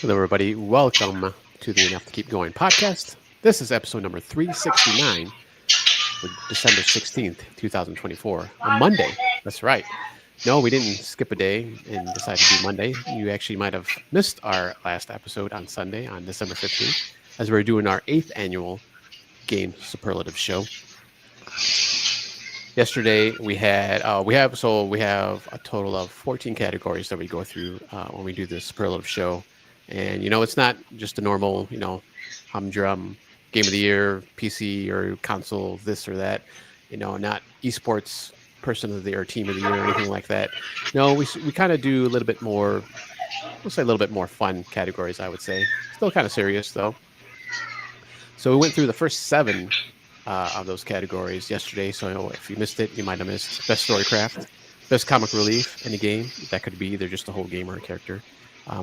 Hello, everybody. Welcome to the Enough to Keep Going podcast. This is episode number 369 for December 16th, 2024, on Monday. That's right. No, we didn't skip a day and decide to do Monday. You actually might have missed our last episode on Sunday, on December 15th, as we are doing our 8th annual Game Superlative show. Yesterday we have a total of 14 categories that we go through when we do this superlative show, and it's not just a normal humdrum game of the year, PC or console, this or that, not esports person of the year or team of the year or anything like that. No, we kind of do a little bit more. We'll say a little bit more fun categories. I would say still kind of serious though. So we went through the first seven of those categories yesterday. So if you missed it, you might have missed best storycraft, best comic relief in a game. That could be either just a whole game or a character.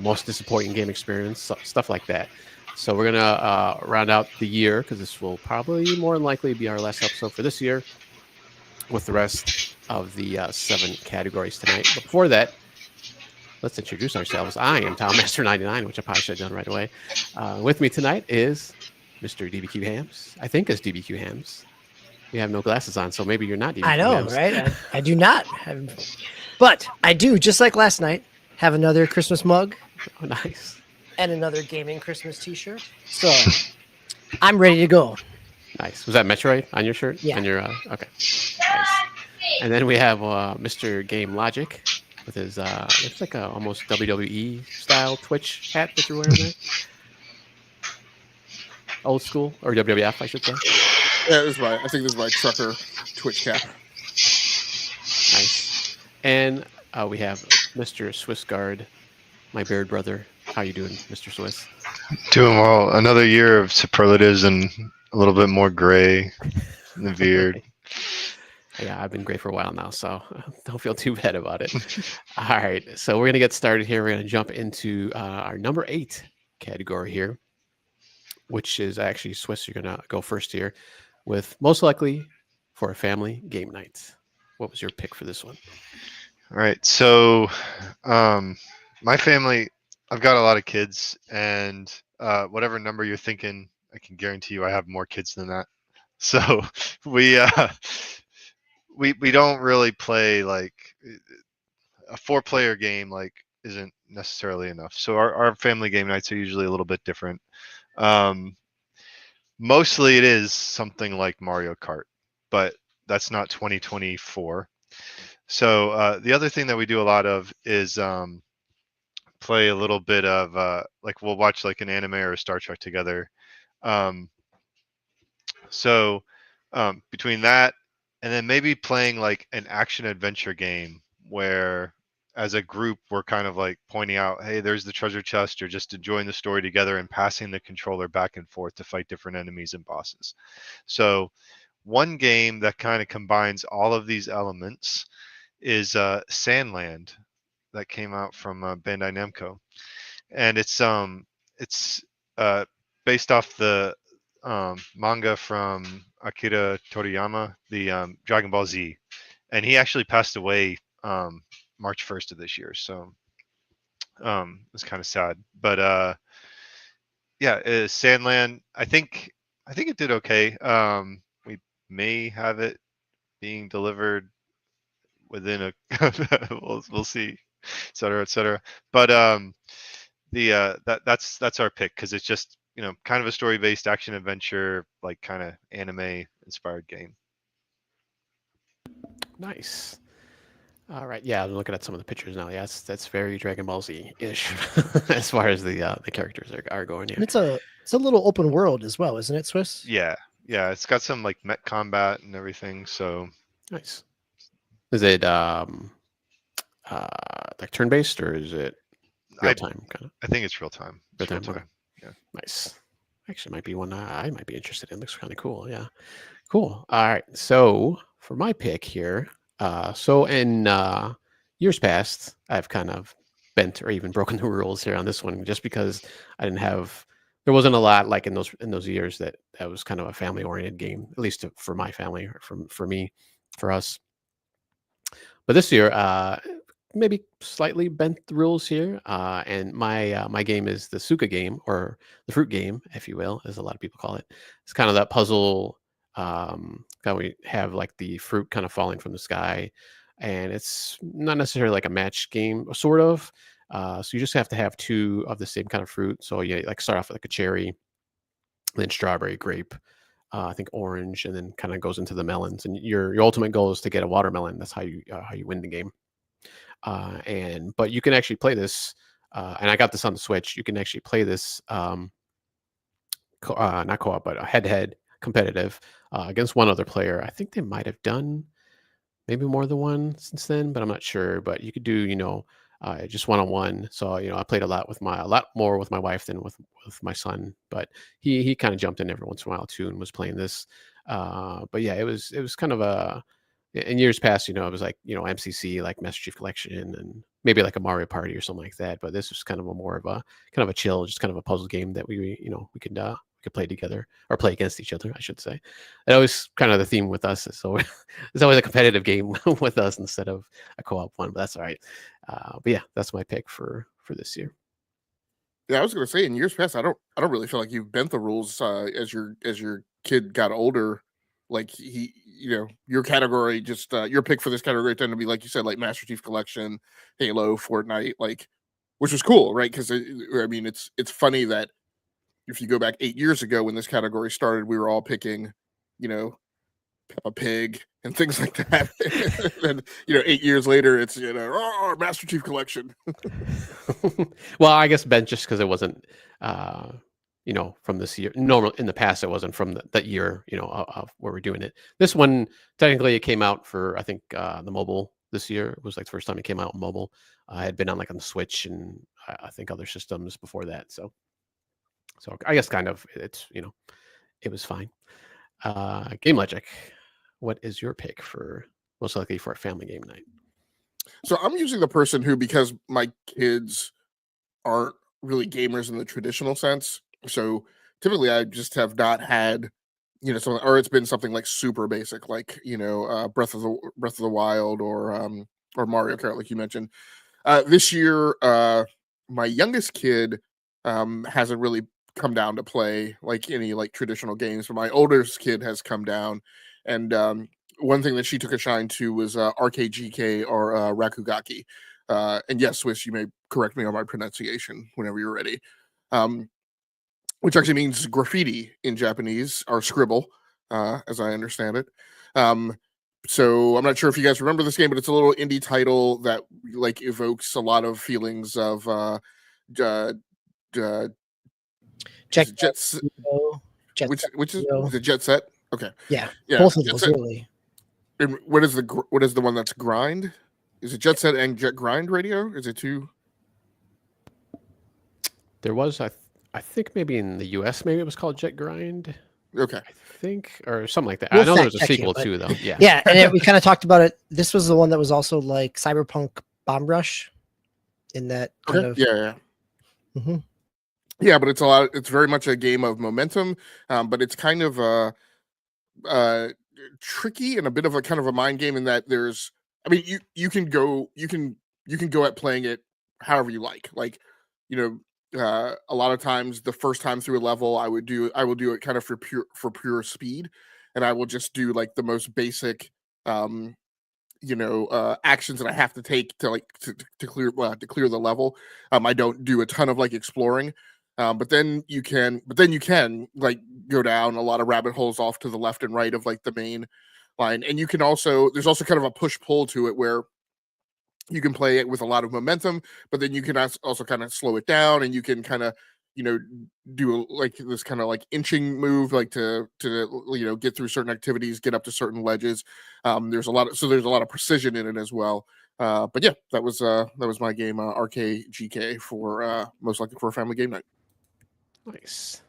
Most disappointing game experience, stuff like that. So we're gonna round out the year because this will probably more than likely be our last episode for this year, with the rest of the seven categories tonight. But before that, let's introduce ourselves. I am Tom Master 99, which I probably should have done right away. With me tonight is Mr. DBQ Hams. I think it's DBQ Hams. You have no glasses on, so maybe you're not DBQ I know, Hams. right? I do not have, but I do, just like last night, have another Christmas mug Oh, nice. and another gaming Christmas t-shirt. So I'm ready to go. Nice. Was that Metroid on your shirt? Yeah. On your, okay. Nice. And then we have Mr. Game Logic with his, looks like a almost WWE style Twitch hat that you're wearing there. Old school, or WWF, I should say. Yeah, this is right. I think this is my trucker Twitch cap. Nice. And we have Mr. Swiss Guard, my beard brother. How you doing, Mr. Swiss? Doing well. Another year of superlatives and a little bit more gray in the beard. Yeah, I've been gray for a while now, so don't feel too bad about it. All right, so we're going to get started here. We're going to jump into our number 8 category here, which is actually Swiss. You're going to go first here with most likely for a family game night. What was your pick for this one? All right. So my family, I've got a lot of kids, and whatever number you're thinking, I can guarantee you I have more kids than that. So we don't really play like a 4-player game, like isn't necessarily enough. So our family game nights are usually a little bit different. Mostly it is something like Mario Kart, but that's not 2024. So the other thing that we do a lot of is play a little bit of like we'll watch like an anime or a Star Trek together. So between that and then maybe playing like an action adventure game where as a group we're kind of like pointing out, hey, there's the treasure chest, or just enjoying the story together and passing the controller back and forth to fight different enemies and bosses. So one game that kind of combines all of these elements is Sandland, that came out from Bandai Namco, and it's based off the manga from Akira Toriyama, the Dragon Ball Z, and he actually passed away March 1st of this year, so it's kind of sad. But yeah, Sandland, I think it did okay. We may have it being delivered within a we'll see, et cetera, et cetera. But that's our pick, because it's just kind of a story-based action adventure, like kind of anime inspired game. Nice. All right. Yeah, I'm looking at some of the pictures now. Yes, that's very Dragon Ball Z-ish as far as the characters are going here. And it's a little open world as well, isn't it, Swiss? Yeah, it's got some like mech combat and everything. So Nice. Is it like turn-based, or is it real time kind of? I think it's real time. Real time. Okay. Yeah. Nice. Actually, might be one I might be interested in. Looks kind of cool. Yeah. Cool. All right. So for my pick here, so in years past, I've kind of bent or even broken the rules here on this one, just because I didn't have. There wasn't a lot like in those years that was kind of a family oriented game, at least for my family, or for me, for us. But this year, maybe slightly bent the rules here. And my game is the Suka game, or the fruit game, if you will, as a lot of people call it. It's kind of that puzzle. That we have like the fruit kind of falling from the sky, and it's not necessarily like a match game, sort of. So you just have to have two of the same kind of fruit. So you like start off with like a cherry, then strawberry, grape, I think orange, and then kind of goes into the melons. And your ultimate goal is to get a watermelon. That's how you win the game. And but you can actually play this, and I got this on the Switch. You can actually play this, not co-op, but head to head competitive against one other player. I think they might have done maybe more than one since then, but I'm not sure. But you could do, just one on one. So I played a lot more with my wife than with my son. But he kind of jumped in every once in a while too and was playing this. But yeah, it was kind of a in years past. It was like MCC, like Master Chief Collection, and maybe like a Mario Party or something like that. But this was kind of a more of a kind of a chill, just kind of a puzzle game that we could play together or play against each other, I should say. That was kind of the theme with us. So it's always a competitive game with us instead of a co-op one, but that's all right. But yeah, that's my pick for this year. Yeah, I was gonna say in years past, I don't really feel like you've bent the rules as your kid got older. Like your category, just your pick for this category tended to be, like you said, like Master Chief Collection, Halo, Fortnite, like, which was cool, right? Because I mean, it's funny that if you go back 8 years ago when this category started, we were all picking, Peppa Pig and things like that. And 8 years later, it's Master Chief Collection. Well, I guess Ben, just because it wasn't from this year. Normal in the past, it wasn't from that year, of where we're doing it. This one, technically, it came out for, I think, the mobile this year. It was like the first time it came out on mobile. I had been on the Switch and I think other systems before that. So I guess kind of it was fine. Game Logic, what is your pick for most likely for a family game night? So I'm using the person who, because my kids aren't really gamers in the traditional sense, so typically I just have not had something, or it's been something like super basic, like Breath of the Wild or Mario Kart, like you mentioned. This year, my youngest kid hasn't really come down to play like any like traditional games, but my oldest kid has come down, and one thing that she took a shine to was RKGK or Rakugaki. And yes, Swiss, you may correct me on my pronunciation whenever you're ready. Which actually means graffiti in Japanese, or scribble, as I understand it. So I'm not sure if you guys remember this game, but it's a little indie title that like evokes a lot of feelings of Check Jet. Which is the Jet Set? Okay. Yeah, Yeah. both of those really. And what is the one that's Grind? Is it Jet Set and Jet Grind Radio? Is it two? There was, I think maybe in the US, maybe it was called Jet Grind. Okay. I think, or something like that. We'll I know there was a fact check sequel you, too, though. Yeah. Yeah, and we kind of talked about it. This was the one that was also like Cyberpunk Bomb Rush in that kind of. Yeah. Mm-hmm. Yeah, but it's very much a game of momentum, but it's kind of tricky and a bit of a kind of a mind game in that you can go at playing it however you like. Like, a lot of times the first time through a level, I will do it kind of for pure speed, and I will just do like the most basic actions that I have to take to clear the level. I don't do a ton of like exploring. But then you can like go down a lot of rabbit holes off to the left and right of like the main line. And there's also kind of a push pull to it where you can play it with a lot of momentum, but then you can also kind of slow it down, and you can kind of, do like this kind of like inching move, like to get through certain activities, get up to certain ledges. There's a lot of precision in it as well. But yeah, that was my game, RKGK, for most likely for a family game night. Nice.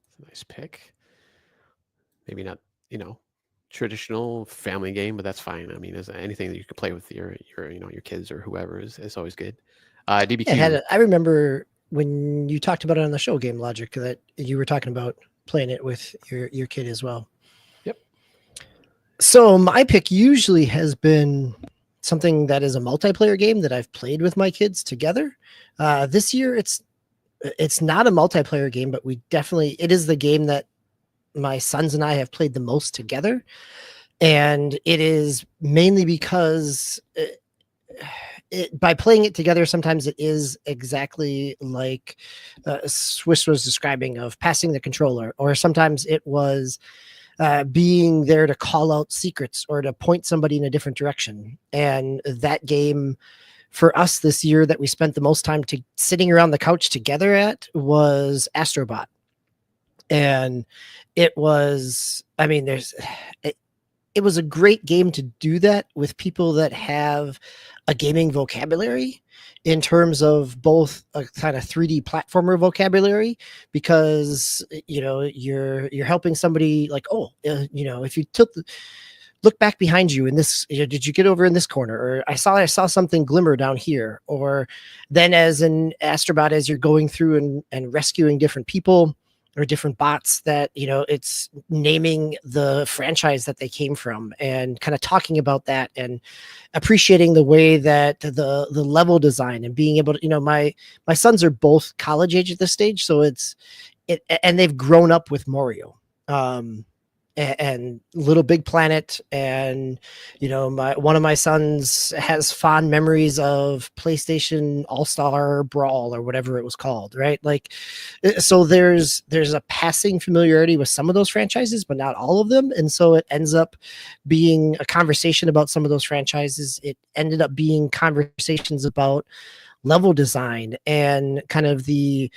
It's a nice pick. Maybe not, traditional family game, but that's fine. I mean, is anything that you can play with your kids or whoever is always good. DBQ. I remember when you talked about it on the show, Game Logic, that you were talking about playing it with your kid as well. Yep. So my pick usually has been something that is a multiplayer game that I've played with my kids together. This year, it's not a multiplayer game, but it is the game that my sons and I have played the most together, and it is mainly because by playing it together, sometimes it is exactly like Swiss was describing of passing the controller, or sometimes it was being there to call out secrets or to point somebody in a different direction. And that game for us this year that we spent the most time sitting around the couch together at was Astrobot. And it was, I mean, it was a great game to do that with people that have a gaming vocabulary in terms of both a kind of 3D platformer vocabulary, because you're helping somebody like, if you look back behind you in this, did you get over in this corner, or I saw something glimmer down here, or then as an Astrobot, as you're going through and rescuing different people or different bots, that it's naming the franchise that they came from and kind of talking about that and appreciating the way that the level design and being able to, my sons are both college age at this stage, so and they've grown up with Mario. And Little Big Planet, and one of my sons has fond memories of PlayStation All-Star Brawl or whatever it was called, right? Like, so there's a passing familiarity with some of those franchises, but not all of them, and so it ends up being a conversation about some of those franchises. It ended up being conversations about level design and kind of the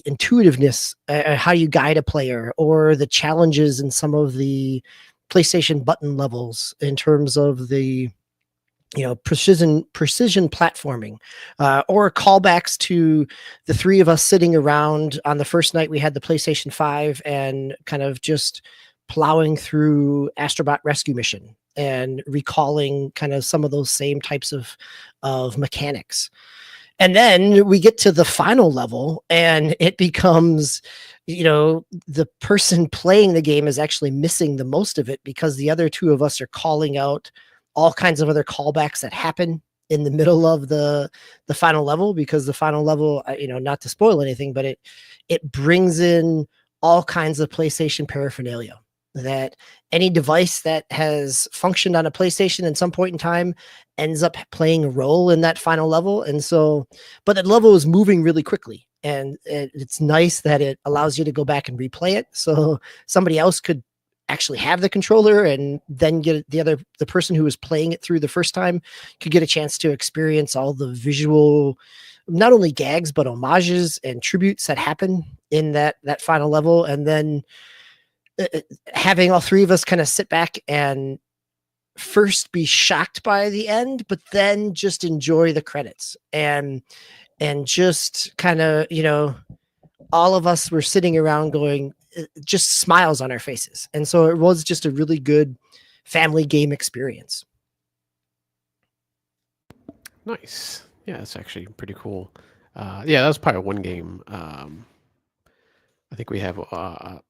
intuitiveness, how you guide a player, or the challenges in some of the PlayStation button levels in terms of the precision platforming, or callbacks to the three of us sitting around on the first night we had the PlayStation 5 and kind of just plowing through Astrobot Rescue Mission and recalling kind of some of those same types of mechanics. And then we get to the final level and it becomes, the person playing the game is actually missing the most of it, because the other two of us are calling out all kinds of other callbacks that happen in the middle of the final level, because the final level, not to spoil anything, but it brings in all kinds of PlayStation paraphernalia, that any device that has functioned on a PlayStation at some point in time ends up playing a role in that final level. And so, but that level is moving really quickly, and it's nice that it allows you to go back and replay it. So somebody else could actually have the controller, and then get the person who was playing it through the first time could get a chance to experience all the visual, not only gags, but homages and tributes that happen in that final level. And then having all three of us kind of sit back and first be shocked by the end, but then just enjoy the credits, and just kind of, all of us were sitting around going, just smiles on our faces. And so it was just a really good family game experience. Nice. Yeah, that's actually pretty cool. Yeah, that was probably one game. I think we have a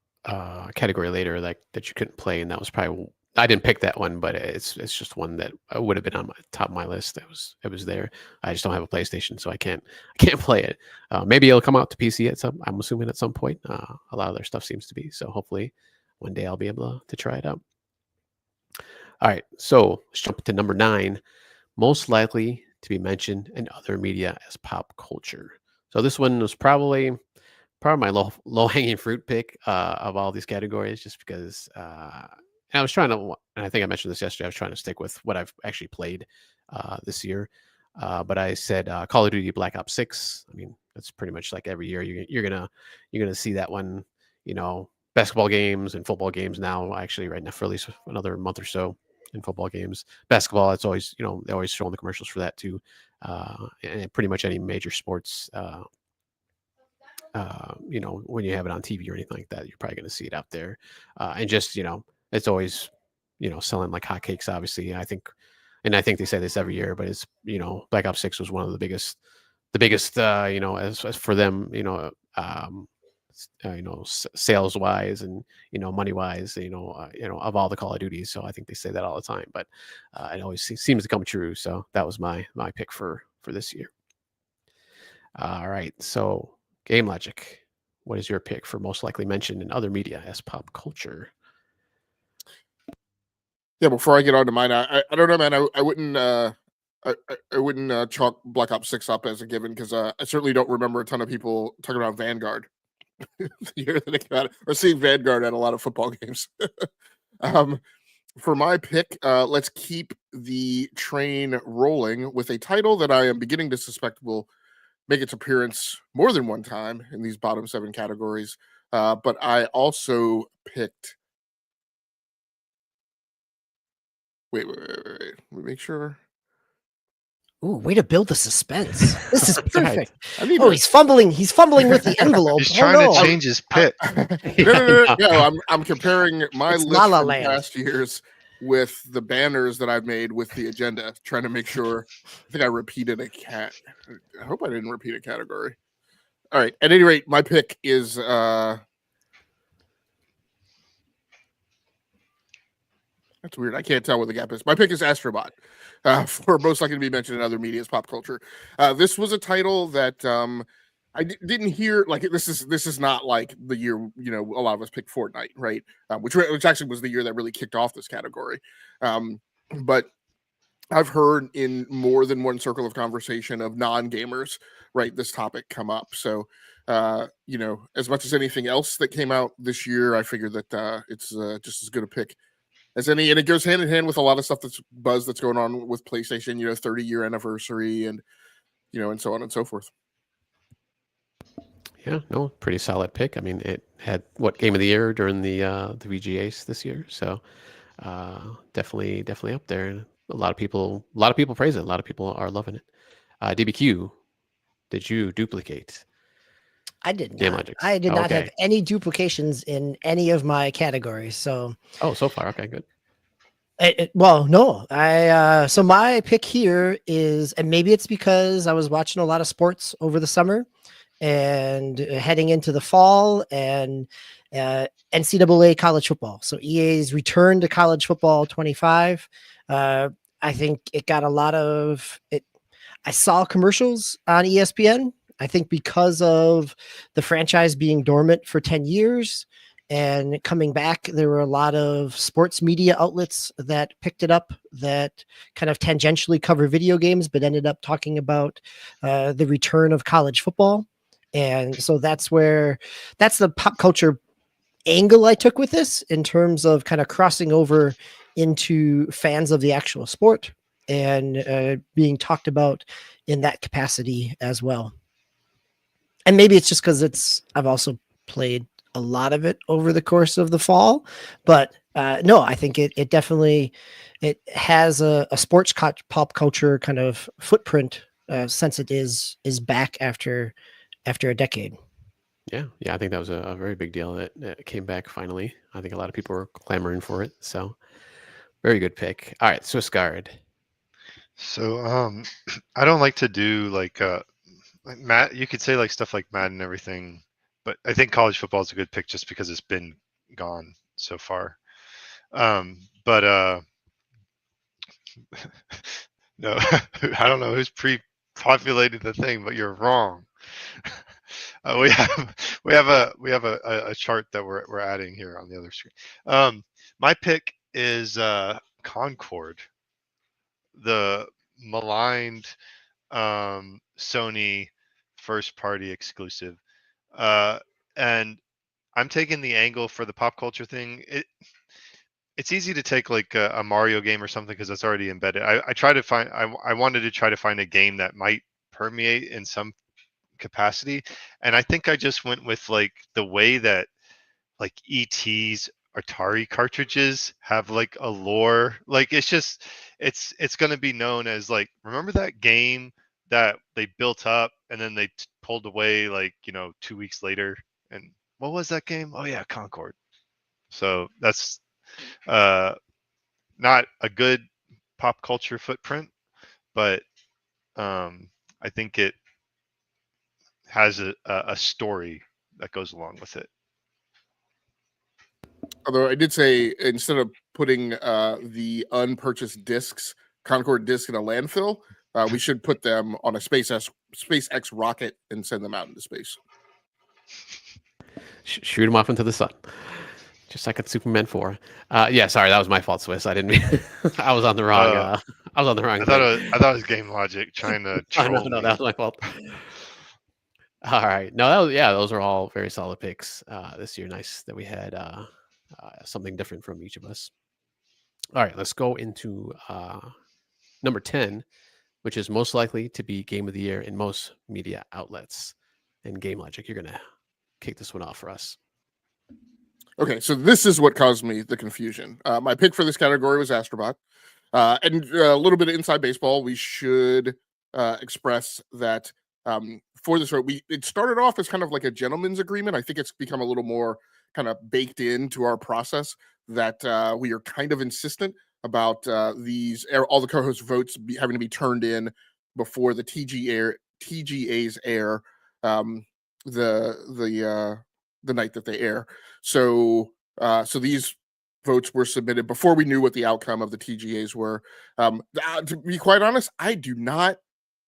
category later that you couldn't play, and that was probably, I didn't pick that one, but it's just one that would have been on my top of my list. It was there. I just don't have a PlayStation, so I can't play it. Maybe it'll come out to PC I'm assuming at some point. A lot of their stuff seems to be, so hopefully one day I'll be able to try it out. All right, so let's jump to number 9. Most likely to be mentioned in other media as pop culture. So this one was probably my low hanging fruit pick of all these categories, just because I was trying to, and I think I mentioned this yesterday, I was trying to stick with what I've actually played this year. But I said Call of Duty Black Ops 6. I mean, that's pretty much like every year you're gonna see that one. Basketball games and football games now, actually right now for at least another month or so. In football games, basketball, it's always, they always showing the commercials for that too. And pretty much any major sports, when you have it on TV or anything like that, you're probably going to see it out there. And just, it's always, selling like hotcakes, obviously. I think they say this every year, but it's, Black Ops 6 was one of the biggest, as for them, sales wise and money wise, of all the Call of Duties. So I think they say that all the time, but it always seems to come true. So that was my pick for this year. All right, so Game Logic, what is your pick for most likely mentioned in other media as pop culture? Yeah, before I get on to mine, I don't know, man. I wouldn't I wouldn't chalk Black Ops 6 up as a given because I certainly don't remember a ton of people talking about Vanguard the year that it came out, or seeing Vanguard at a lot of football games. um, for my pick, let's keep the train rolling with a title that I am beginning to suspect will make its appearance more than one time in these bottom 7 categories. But I also picked. Wait. Let me make sure. Ooh, way to build the suspense. This is That's right. perfect. I need Oh, to. he's fumbling. He's fumbling with the envelope. He's Oh trying to no. change his pick. No. I'm comparing my It's list La La from Land. past years with the banners that I've made with the agenda, trying to make sure. I think I repeated a cat. I hope I didn't repeat a category. All right. At any rate, my pick is that's weird. I can't tell what the gap is. My pick is Astrobot, for most likely to be mentioned in other media's pop culture. This was a title that I didn't hear. Like this is not like the year a lot of us picked Fortnite, right? Which actually was the year that really kicked off this category. But I've heard in more than one circle of conversation of non-gamers, right, this topic come up. So, as much as anything else that came out this year, I figured that it's just as good a pick as any, and it goes hand in hand with a lot of stuff that's going on with PlayStation, 30-year anniversary, and and so on and so forth. Yeah, no, pretty solid pick. I mean, it had what Game of the Year during the VGAs this year, so definitely up there. And a lot of people praise it. A lot of people are loving it. DBQ, did you duplicate I did Game not. Logics? I did Oh, not have okay. any duplications in any of my categories. So, Oh, so far, okay, good. well, no. So my pick here is, and maybe it's because I was watching a lot of sports over the summer and heading into the fall, and NCAA college football. So EA's return to college football 25. I think it got a lot of it. I saw commercials on ESPN. I think because of the franchise being dormant for 10 years and coming back, there were a lot of sports media outlets that picked it up that kind of tangentially cover video games, but ended up talking about the return of college football. And so that's the pop culture angle I took with this, in terms of kind of crossing over into fans of the actual sport and being talked about in that capacity as well. And maybe it's just because I've also played a lot of it over the course of the fall, but no, I think it definitely it has a sports pop culture kind of footprint, since it is back after a decade. Yeah, I think that was a very big deal that it came back finally. I think a lot of people were clamoring for it. So, very good pick. All right, Swiss Guard. So I don't like to do like Matt. You could say like stuff like Madden and everything, but I think college football is a good pick just because it's been gone so far. But no, I don't know who's pre-populated the thing, but you're wrong. We have a chart that we're adding here on the other screen. My pick is Concord, the maligned Sony first party exclusive, and I'm taking the angle for the pop culture thing. It's easy to take like a Mario game or something because it's already embedded. I try to find I wanted to try to find a game that might permeate in some capacity, and I think I just went with like the way that like ET's Atari cartridges have like a lore. Like it's going to be known as like, remember that game that they built up and then they pulled away like 2 weeks later, and what was that game? Oh yeah, Concord. So that's not a good pop culture footprint, but I think it has a story that goes along with it. Although I did say instead of putting the unpurchased discs, Concorde disc in a landfill, we should put them on a SpaceX rocket and send them out into space. Shoot them off into the sun, just like at Superman 4. Yeah, sorry, that was my fault, Swiss. I didn't mean. I was on the wrong. I was on the wrong. I thought it was Game Logic trying to Oh, troll no, me. that was my fault. All right, no, that was those are all very solid picks this year. Nice that we had something different from each of us. All right, let's go into number 10, which is most likely to be game of the year in most media outlets. And Game Logic, you're gonna kick this one off for us. Okay, so this is what caused me the confusion. My pick for this category was Astrobot. And a little bit of inside baseball, we should express that for this road, it started off as kind of like a gentleman's agreement. I think it's become a little more kind of baked into our process that we are kind of insistent about all the co-host votes having to be turned in before the TGAs air the night that they air. So these votes were submitted before we knew what the outcome of the TGAs were. To be quite honest, I do not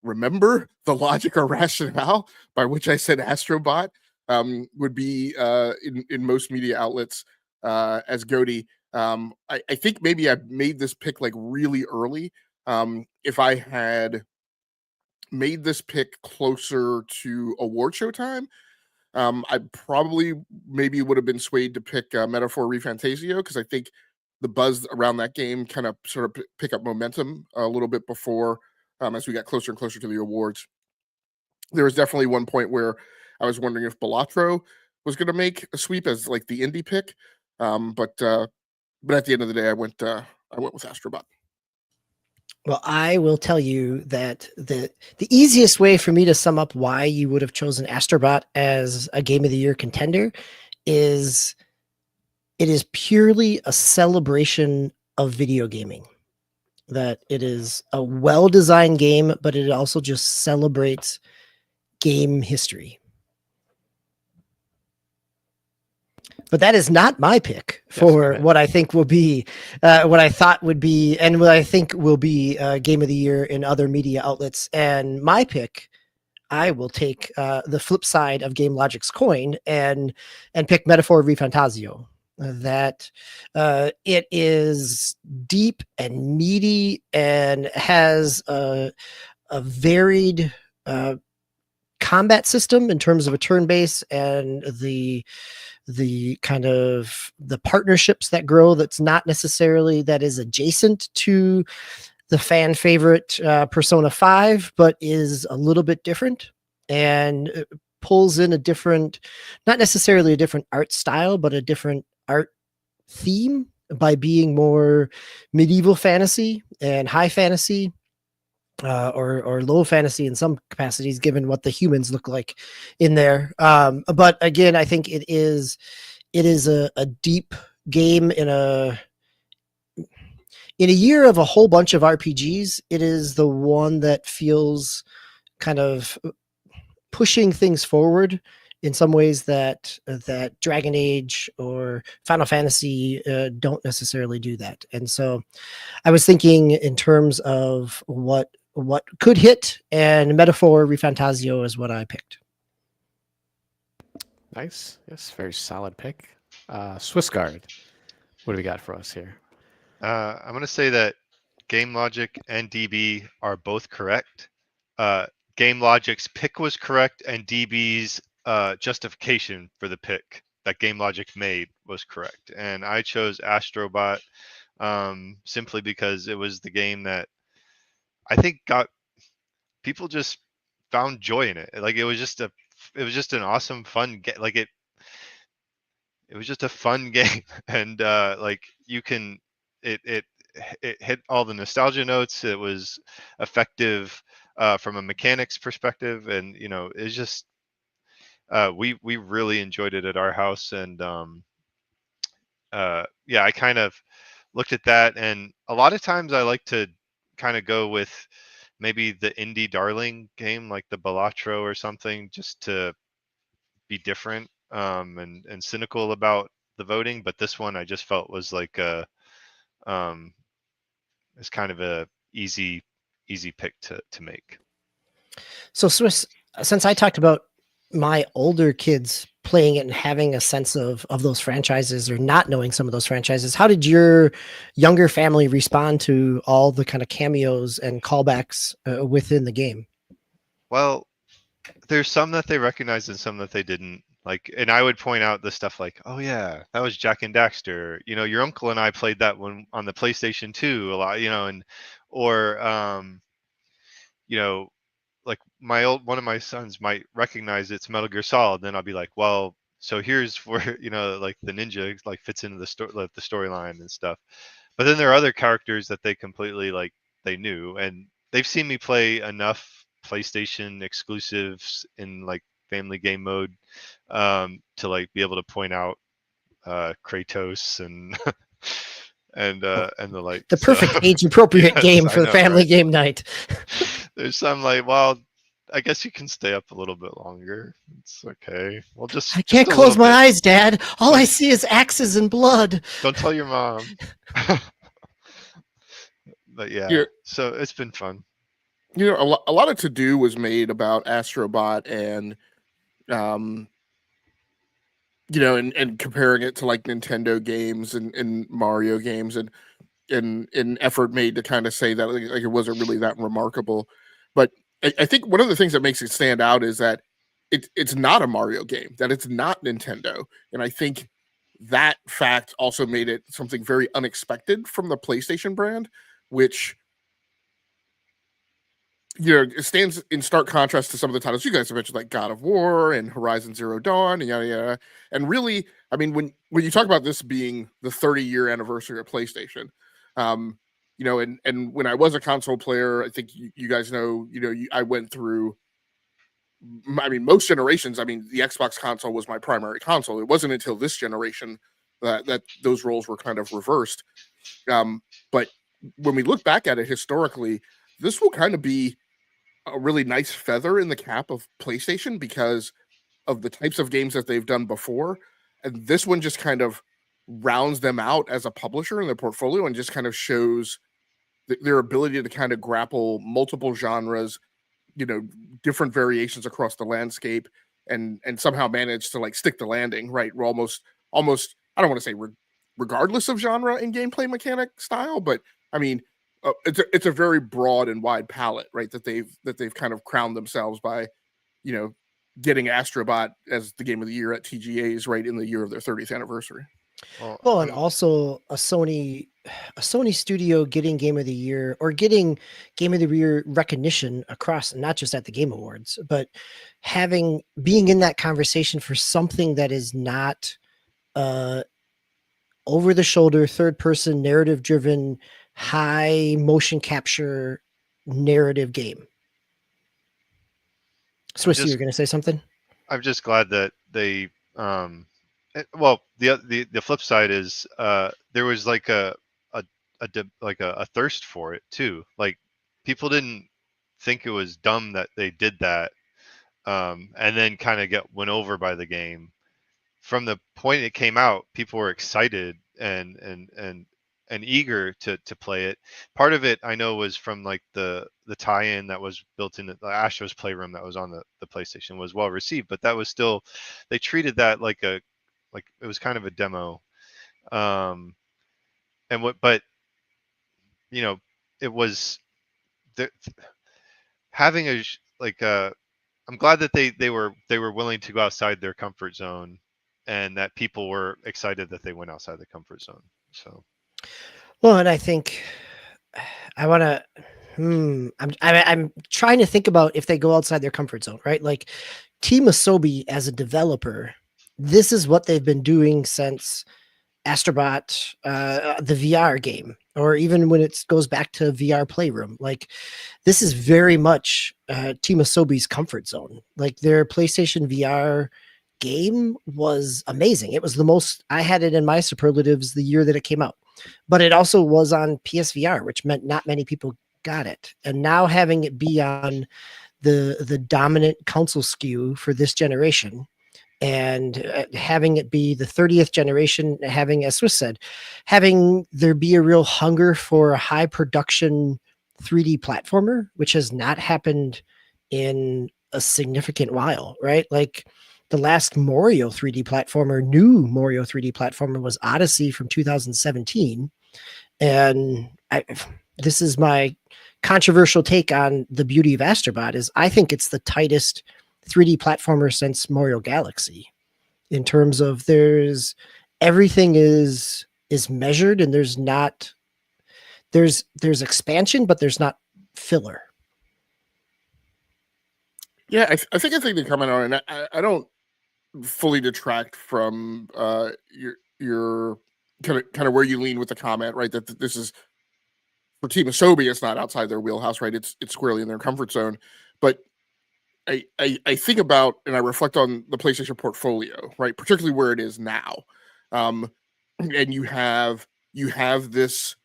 remember the logic or rationale by which I said Astrobot would be in most media outlets as GotY. I think maybe I made this pick like really early. If I had made this pick closer to award show time, I probably maybe would have been swayed to pick Metaphor ReFantasio because I think the buzz around that game kind of sort of pick up momentum a little bit before as we got closer and closer to the awards. There was definitely one point where I was wondering if Balatro was going to make a sweep as like the indie pick, but at the end of the day, I went with Astrobot. Well, I will tell you that the easiest way for me to sum up why you would have chosen Astrobot as a Game of the Year contender is it is purely a celebration of video gaming. That it is a well-designed game, but it also just celebrates game history. But that is not my pick for what I think will be, what I thought would be, and what I think will be Game of the Year in other media outlets. And my pick, I will take the flip side of Game Logic's coin and pick Metaphor ReFantasio. That it is deep and meaty and has a varied combat system in terms of a turn base and the kind of the partnerships that grow that's not necessarily that is adjacent to the fan favorite Persona 5, but is a little bit different and pulls in a different, not necessarily a different art style, but a different art theme by being more medieval fantasy and high fantasy or low fantasy in some capacities, given what the humans look like in there. But again, I think it is a deep game in a year of a whole bunch of RPGs. It is the one that feels kind of pushing things forward in some ways that Dragon Age or Final Fantasy don't necessarily do that. And so I was thinking in terms of what could hit, and Metaphor ReFantasio is what I picked. Nice. Yes, very solid pick. Swiss Guard, what do we got for us here? I'm going to say that Game Logic and DB are both correct. Game Logic's pick was correct, and DB's justification for the pick that Game Logic made was correct. And I chose Astrobot simply because it was the game that I think got people just found joy in it. Like it was just an awesome, fun game. Like it was just a fun game, and like you can it hit all the nostalgia notes. It was effective from a mechanics perspective, and it's just we really enjoyed it at our house. And yeah, I kind of looked at that, and a lot of times I like to kind of go with maybe the indie darling game like the Balatro or something, just to be different. and cynical about the voting, but this one I just felt was like it's kind of a easy pick to make. So Swiss, since I talked about my older kids playing it and having a sense of those franchises or not knowing some of those franchises, how did your younger family respond to all the kind of cameos and callbacks within the game? Well, there's some that they recognized and some that they didn't. Like, and I would point out the stuff like, oh yeah, that was Jack and Daxter. You know, your uncle and I played that one on the PlayStation 2 a lot. You know, and or you know, like one of my sons might recognize it's Metal Gear Solid. Then I'll be like, well, so here's where like the ninja like fits into the storyline and stuff. But then there are other characters that they completely like they knew, and they've seen me play enough PlayStation exclusives in like family game mode to like be able to point out Kratos and and the like. The perfect age appropriate Yes, game I for the know, family right? game night. There's some like, well, I guess you can stay up a little bit longer. It's okay. Well, I just can't a close little my bit. eyes, Dad. All I Don't see is axes and blood. don't tell your mom. But yeah, Yeah, so it's been fun. a lot of to do was made about Astrobot and um and comparing it to like Nintendo games and Mario games, and an effort made to kind of say that like it wasn't really that remarkable. But I think one of the things that makes it stand out is that it's not a Mario game, that it's not Nintendo. And I think that fact also made it something very unexpected from the PlayStation brand, which it stands in stark contrast to some of the titles you guys have mentioned, like God of War and Horizon Zero Dawn, and yada yada. And really, I mean, when you talk about this being the 30-year anniversary of PlayStation, um, and when I was a console player, I think you guys know, I went through. I mean, most generations. I mean, the Xbox console was my primary console. It wasn't until this generation that those roles were kind of reversed. But when we look back at it historically, this will kind of be a really nice feather in the cap of PlayStation because of the types of games that they've done before. And this one just kind of rounds them out as a publisher in their portfolio and just kind of shows their ability to kind of grapple multiple genres, different variations across the landscape, and somehow manage to like stick the landing, right? We're almost I don't want to say regardless of genre and gameplay mechanic style, but I mean, it's a very broad and wide palette, right? That they've kind of crowned themselves by, you know, getting Astrobot as the game of the year at TGA's right in the year of their 30th anniversary. Well, and also a Sony studio getting Game of the Year or getting Game of the Year recognition across, not just at the Game Awards, but being in that conversation for something that is not over the shoulder, third person, narrative driven, high motion capture narrative game. Swiss, you're going to say something? I'm just glad that they well, the flip side is there was like a thirst for it too. Like people didn't think it was dumb that they did that, and then kind of went over by the game. From the point it came out, people were excited and eager to play it. Part of it I know was from like the tie-in that was built in the Astro's Playroom that was on the PlayStation was well received, but that was still, they treated that like it was kind of a demo. And but it was the, having I'm glad that they were willing to go outside their comfort zone, and that people were excited that they went outside the comfort zone. So, well, and I think I want to. I'm trying to think about if they go outside their comfort zone, right? Like Team Asobi as a developer, this is what they've been doing since Astrobot, the VR game, or even when it goes back to VR Playroom. Like this is very much Team Asobi's comfort zone. Like their PlayStation VR game was amazing. It was the most, I had it in my superlatives the year that it came out, but it also was on PSVR, which meant not many people got it. And now having it be on the dominant console SKU for this generation, and having it be the 30th generation, having, as Swiss said, having there be a real hunger for a high production 3D platformer, which has not happened in a significant while, right? Like the last Mario 3D platformer, new Mario 3D platformer was Odyssey from 2017. And this is my controversial take on the beauty of Astrobot is I think it's the tightest 3D platformer since Mario Galaxy in terms of everything is measured and there's expansion, but there's not filler. Yeah, I think they comment on, and I don't fully detract from your kind of where you lean with the comment, right? That this is for Team Asobi, it's not outside their wheelhouse, right? It's squarely in their comfort zone. But I think about and I reflect on the PlayStation portfolio, right? Particularly where it is now, and you have this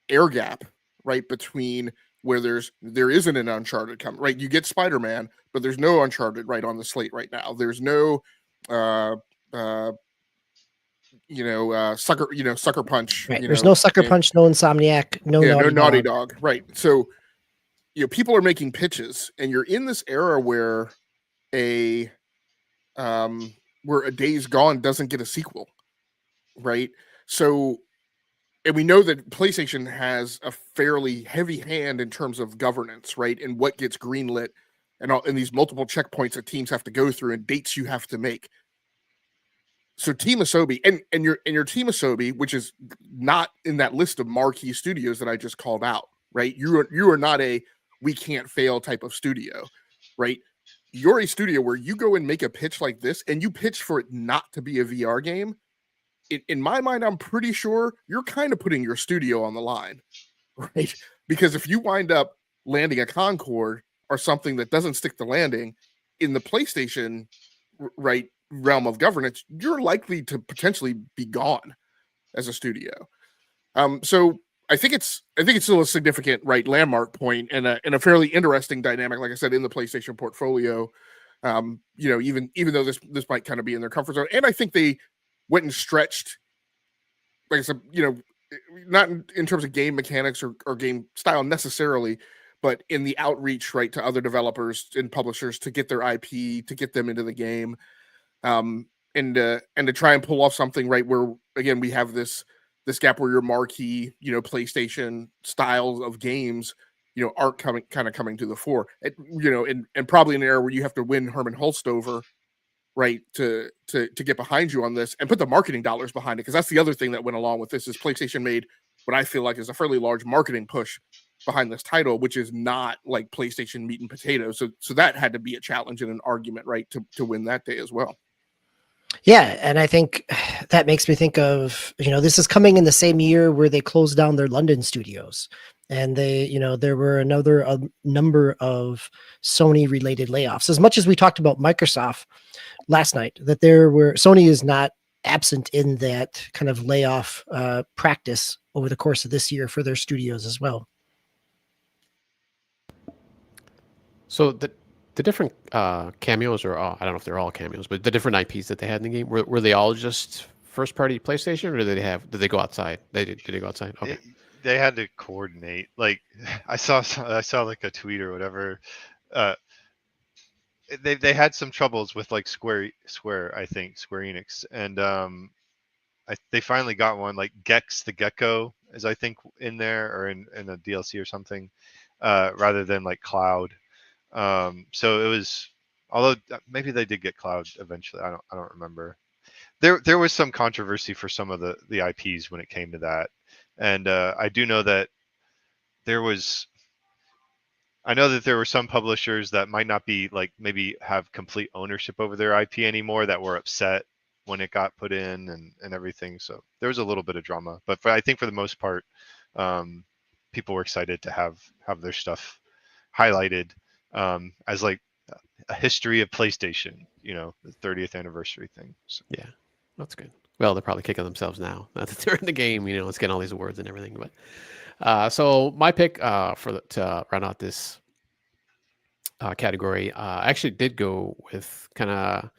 air gap, right, between where there isn't an Uncharted coming, right? You get Spider-Man, but there's no Uncharted right on the slate right now. There's no Sucker Punch. Right. There's no Sucker Punch, no Insomniac, no Naughty Dog. Dog. Right. So, people are making pitches, and you're in this era where a Days Gone doesn't get a sequel, right? So, and we know that PlayStation has a fairly heavy hand in terms of governance, right? And what gets greenlit and these multiple checkpoints that teams have to go through and dates you have to make. So Team Asobi and your Team Asobi, which is not in that list of marquee studios that I just called out, right? You are not a we can't fail type of studio, right? You're a studio where you go and make a pitch like this and you pitch for it not to be a VR game. In my mind, I'm pretty sure you're kind of putting your studio on the line, right? Because if you wind up landing a Concord or something that doesn't stick the landing in the PlayStation, right, realm of governance, you're likely to potentially be gone as a studio. So I think it's still a significant right landmark point and a fairly interesting dynamic, like I said, in the PlayStation portfolio. Even though this might kind of be in their comfort zone, and I think they went and stretched, like I said, not in terms of game mechanics or game style necessarily, but in the outreach, right, to other developers and publishers to get their IP, to get them into the game, and to try and pull off something, right, where again we have this gap where your marquee, PlayStation styles of games, aren't coming to the fore, and probably in an era where you have to win Herman Hulst over, right, to get behind you on this and put the marketing dollars behind it, because that's the other thing that went along with this is PlayStation made what I feel like is a fairly large marketing push behind this title, which is not like PlayStation meat and potatoes. So that had to be a challenge and an argument, right, to win that day as well. Yeah, and I think that makes me think of, this is coming in the same year where they closed down their London studios. And there were a number of Sony related layoffs. As much as we talked about Microsoft last night, that Sony is not absent in that kind of layoff practice over the course of this year for their studios as well. So the different cameos, or I don't know if they're all cameos, but the different IPs that they had in the game, were they all just first party PlayStation, or did they go outside? Did they go outside? Okay. They had to coordinate. Like I saw like a tweet or whatever. They had some troubles with like Square, I think Square Enix, and they finally got one, like Gex the Gecko is I think in there or in a DLC or something, rather than like Cloud. So it was, although maybe they did get Cloud eventually. I don't remember. There was some controversy for some of the IPs when it came to that, and I do know that I know that there were some publishers that might not be like maybe have complete ownership over their IP anymore that were upset when it got put in and everything. So there was a little bit of drama, but I think for the most part, people were excited to have their stuff highlighted as like a history of PlayStation, the 30th anniversary thing. So. Yeah, that's good. Well, they're probably kicking themselves now that they're in the game. It's getting all these awards and everything. But so my pick to round out this category, I actually did go with kind of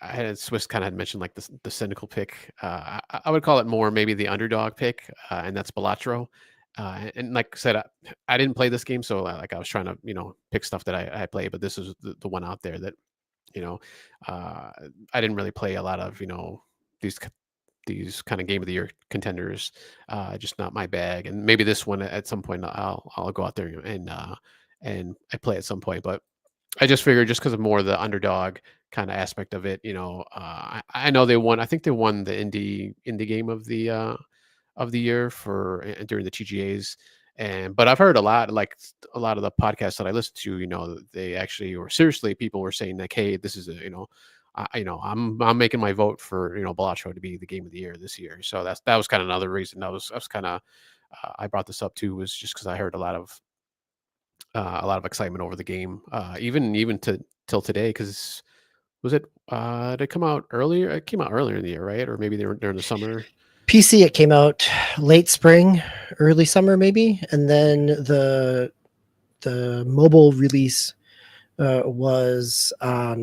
I had Swiss kind of had mentioned like the cynical pick. I would call it more maybe the underdog pick, and that's Balatro. And like I said, I didn't play this game, so like I was trying to pick stuff that I play, but this is the one out there that you know uh, I didn't really play a lot of these these kind of game of the year contenders. Just not my bag, and maybe this one at some point I'll go out there and I play at some point, but I just figured just because of more of the underdog kind of aspect of it, I know they won. I think they won the indie game of the year for during the TGAs. But I've heard a lot, like a lot of the podcasts that I listen to, they actually, or seriously, people were saying like, hey, this is I'm making my vote for Balatro to be the game of the year this year. So that was kind of another reason I was kind of I brought this up too, was just because I heard a lot of excitement over the game, even till today. Because was it did it come out earlier? It came out earlier in the year, right? Or maybe they were during the summer. PC, it came out late spring, early summer, maybe, and then the mobile release was I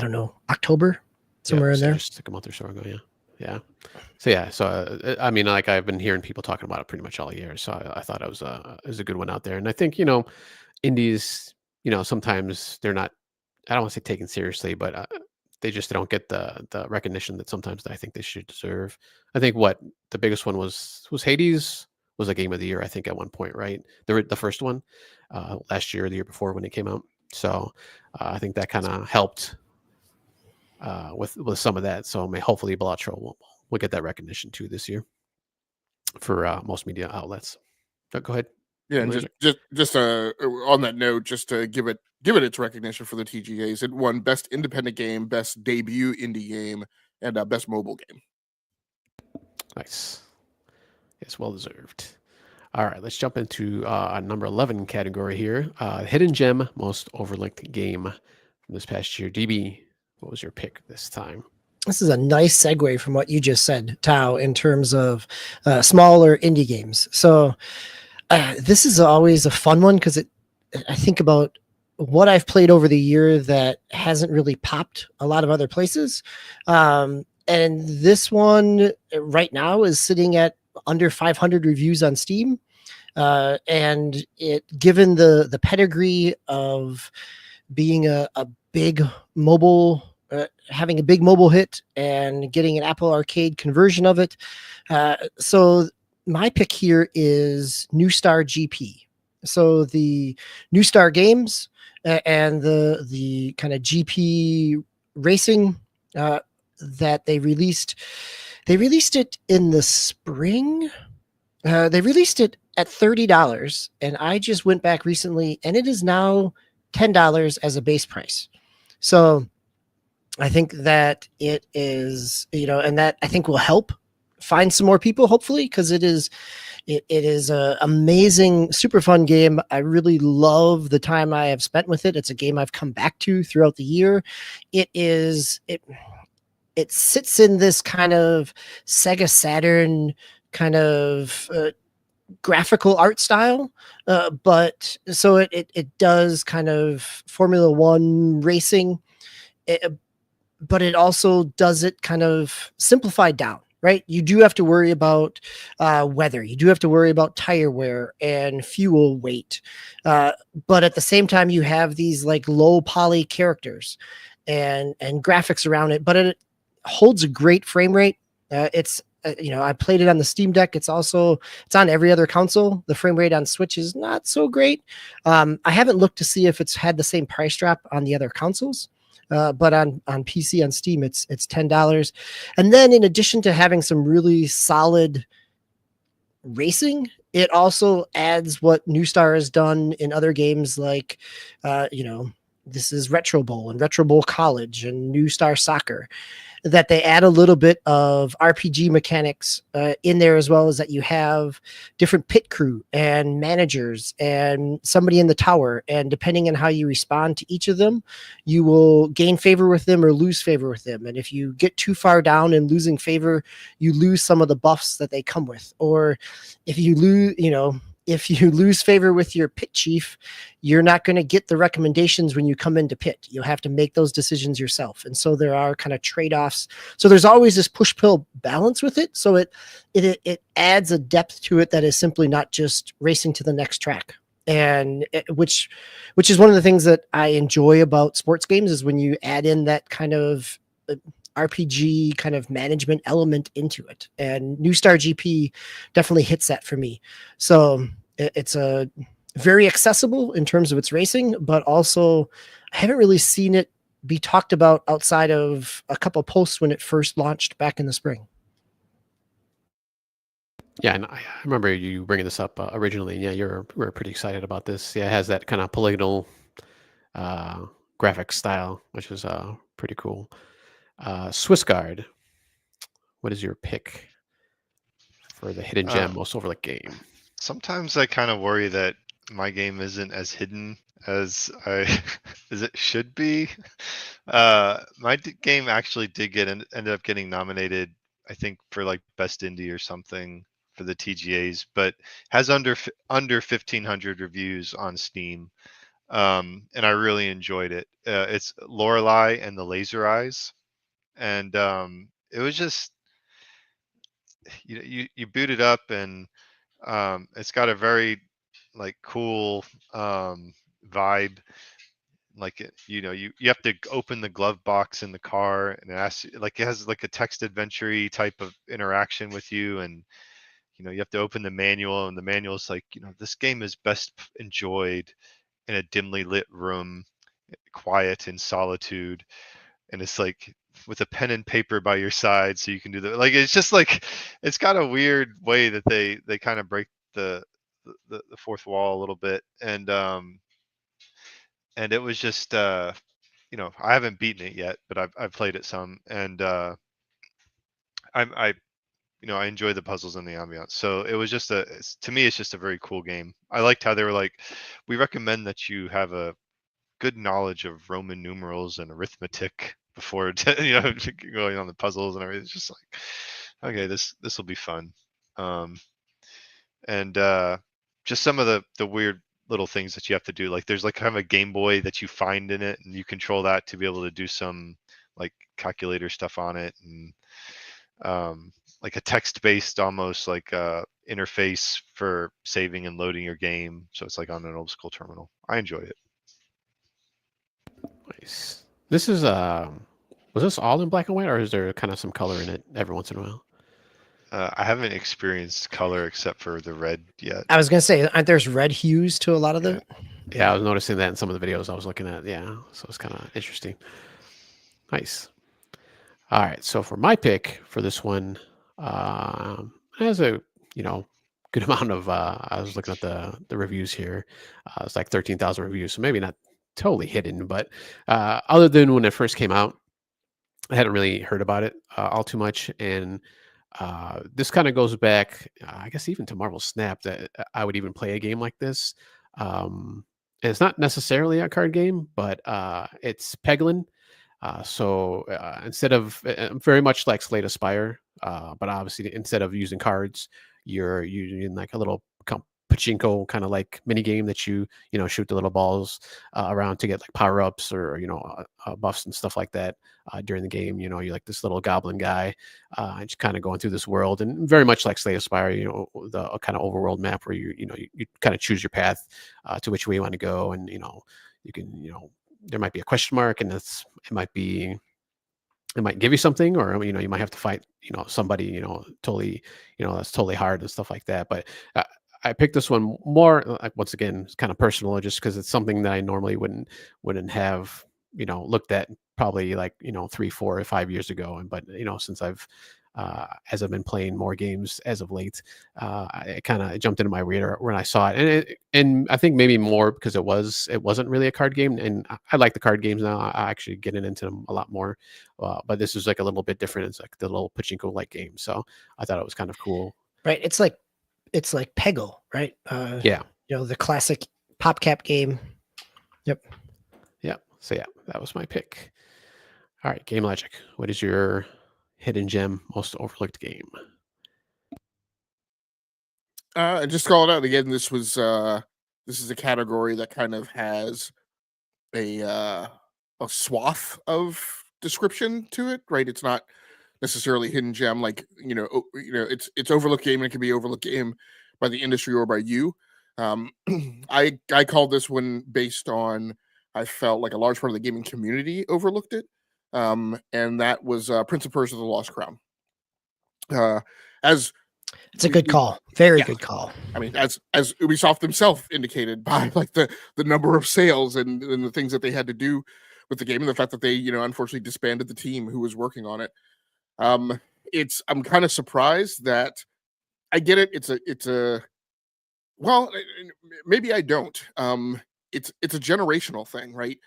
don't know, October, somewhere in there. Just like a month or so ago. Yeah. So yeah, I mean, like I've been hearing people talking about it pretty much all year. So I thought it was a good one out there, and I think indies, sometimes they're not. I don't want to say taken seriously, but they just don't get the recognition that sometimes I think they should deserve. I think what the biggest one was Hades was a game of the year. I think at one point, right? The first one last year, or the year before when it came out. So I think that kind of helped with some of that. So hopefully Balatro will get that recognition too this year for most media outlets. Go ahead. Yeah, and just on that note, just to give it its recognition for the TGAs, it won Best Independent Game, Best Debut Indie Game, and Best Mobile Game. Nice. It's well deserved. All right, let's jump into a number 11 category here. Hidden Gem, Most Overlooked Game from this past year. DB, what was your pick this time? This is a nice segue from what you just said, Tao, in terms of smaller indie games. So this is always a fun one because I think about what I've played over the year that hasn't really popped a lot of other places. And this one right now is sitting at under 500 reviews on Steam. And given the pedigree of being a big mobile, having a big mobile hit and getting an Apple Arcade conversion of it. So my pick here is New Star GP. So the New Star games and the kind of GP racing that they released it in the spring. They released it at $30, and I just went back recently, and it is now $10 as a base price. So I think that it is, and that I think will help find some more people, hopefully, because it is a amazing, super fun game. I really love the time I have spent with it. It's a game I've come back to throughout the year. It sits in this kind of Sega Saturn kind of graphical art style, but so it does kind of Formula One racing, but it also does it kind of simplified down, right? You do have to worry about weather. You do have to worry about tire wear and fuel weight. But at the same time, you have these like low poly characters and graphics around it, but it holds a great frame rate. It's I played it on the Steam Deck. It's on every other console. The frame rate on Switch is not so great. I haven't looked to see if it's had the same price drop on the other consoles. But on PC, on Steam, it's $10. And then in addition to having some really solid racing, it also adds what New Star has done in other games like, this is Retro Bowl and Retro Bowl College and New Star Soccer, that they add a little bit of RPG mechanics in there, as well as that you have different pit crew and managers and somebody in the tower. And depending on how you respond to each of them, you will gain favor with them or lose favor with them. And if you get too far down in losing favor, you lose some of the buffs that they come with. Or if you lose, if you lose favor with your pit chief, you're not going to get the recommendations when you come into pit. You'll have to make those decisions yourself. And so there are kind of trade-offs. So there's always this push-pull balance with it. So it adds a depth to it that is simply not just racing to the next track. And which is one of the things that I enjoy about sports games is when you add in that kind of RPG kind of management element into it. And New Star GP definitely hits that for me. So it's a very accessible in terms of its racing, but also I haven't really seen it be talked about outside of a couple posts when it first launched back in the spring. Yeah, and I remember you bringing this up originally. Yeah, you were pretty excited about this. Yeah, it has that kind of polygonal graphic style, which is pretty cool. Swiss Guard, what is your pick for the hidden gem most overlooked game? Sometimes I kind of worry that my game isn't as hidden as as it should be. My game actually did ended up getting nominated, I think, for like best indie or something for the TGAs, but has under 1,500 reviews on Steam, and I really enjoyed it. It's Lorelei and the Laser Eyes, and it was just you boot it up and it's got a very like cool vibe. Like you have to open the glove box in the car and it asks like it has like a text adventure type of interaction with you, and you have to open the manual, and the manual is like, this game is best enjoyed in a dimly lit room, quiet in solitude, and it's like with a pen and paper by your side so you can do like it's just like it's got a weird way that they kind of break the fourth wall a little bit, and it was just I haven't beaten it yet, but I've played it some, and I I enjoy the puzzles and the ambiance. So it was just to me it's just a very cool game. I liked how they were like, we recommend that you have a good knowledge of Roman numerals and arithmetic before going on the puzzles and everything. It's just like, okay, this will be fun. And just some of the weird little things that you have to do. Like there's like kind of a Game Boy that you find in it, and you control that to be able to do some like calculator stuff on it, and like a text-based almost like interface for saving and loading your game. So it's like on an old school terminal. I enjoy it. Nice. This is was this all in black and white, or is there kind of some color in it every once in a while? I haven't experienced color except for the red yet. I was going to say, aren't there's red hues to a lot of Yeah. the. Yeah, I was noticing that in some of the videos I was looking at. Yeah, so it's kind of interesting. Nice. All right, so for my pick for this one, it has a good amount of. I was looking at the reviews here. It's like 13,000 reviews, so maybe not totally hidden, but other than when it first came out, I hadn't really heard about it all too much, and this kind of goes back, I guess, even to Marvel Snap. That I would even play a game like this. And it's not necessarily a card game, but it's Peglin. So instead of very much like Slay the Spire, but obviously instead of using cards, you're using like a little pachinko kind of like mini game that shoot the little balls around to get like power ups or buffs and stuff like that during the game. You're like this little goblin guy, and just kind of going through this world, and very much like Slay the Spire, the kind of overworld map where you kind of choose your path to which way you want to go, and you can there might be a question mark, and it might give you something, or you might have to fight somebody totally that's totally hard and stuff like that. But I picked this one more like, once again, it's kind of personal, just because it's something that I normally wouldn't have looked at probably like 3, 4, or 5 years ago. And but since as I've been playing more games as of late, it kind of jumped into my radar when I saw it, and I think maybe more because it wasn't really a card game, and I like the card games now. I actually getting into them a lot more, but this is like a little bit different. It's like the little pachinko like game, so I thought it was kind of cool. Right. It's like Peggle, right? Yeah. The classic PopCap game. Yep. Yeah. So yeah, that was my pick. All right, Game Logic. What is your hidden gem, most overlooked game? And just call it out again. This is a category that kind of has a swath of description to it, right? It's not necessarily hidden gem, like it's overlooked game, and it can be overlooked game by the industry or by you. I called this one based on, I felt like a large part of the gaming community overlooked it, and that was Prince of Persia: The Lost Crown. As It's a good call. Very yeah, good call. I mean, as Ubisoft themselves indicated by like the number of sales and the things that they had to do with the game, and the fact that they unfortunately disbanded the team who was working on it. Um, I'm kind of surprised that I get it. It's a well, maybe I don't. It's a generational thing, right?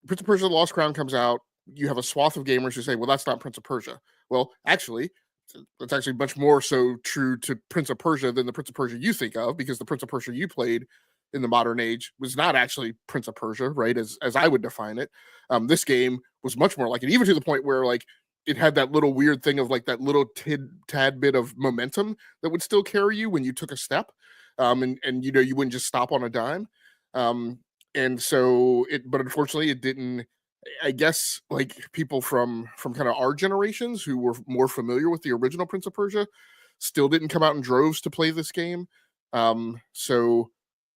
Prince of Persia: The Lost Crown comes out. You have a swath of gamers who say, "Well, that's not Prince of Persia." Well, actually, that's actually much more so true to Prince of Persia than the Prince of Persia you think of, because the Prince of Persia you played in the modern age was not actually Prince of Persia, right? As I would define it. This game was much more like it, even to the point where like it had that little weird thing of like that little tad bit of momentum that would still carry you when you took a step, and you wouldn't just stop on a dime. Um, and so but unfortunately it didn't. I guess like people from kind of our generations who were more familiar with the original Prince of Persia still didn't come out in droves to play this game. So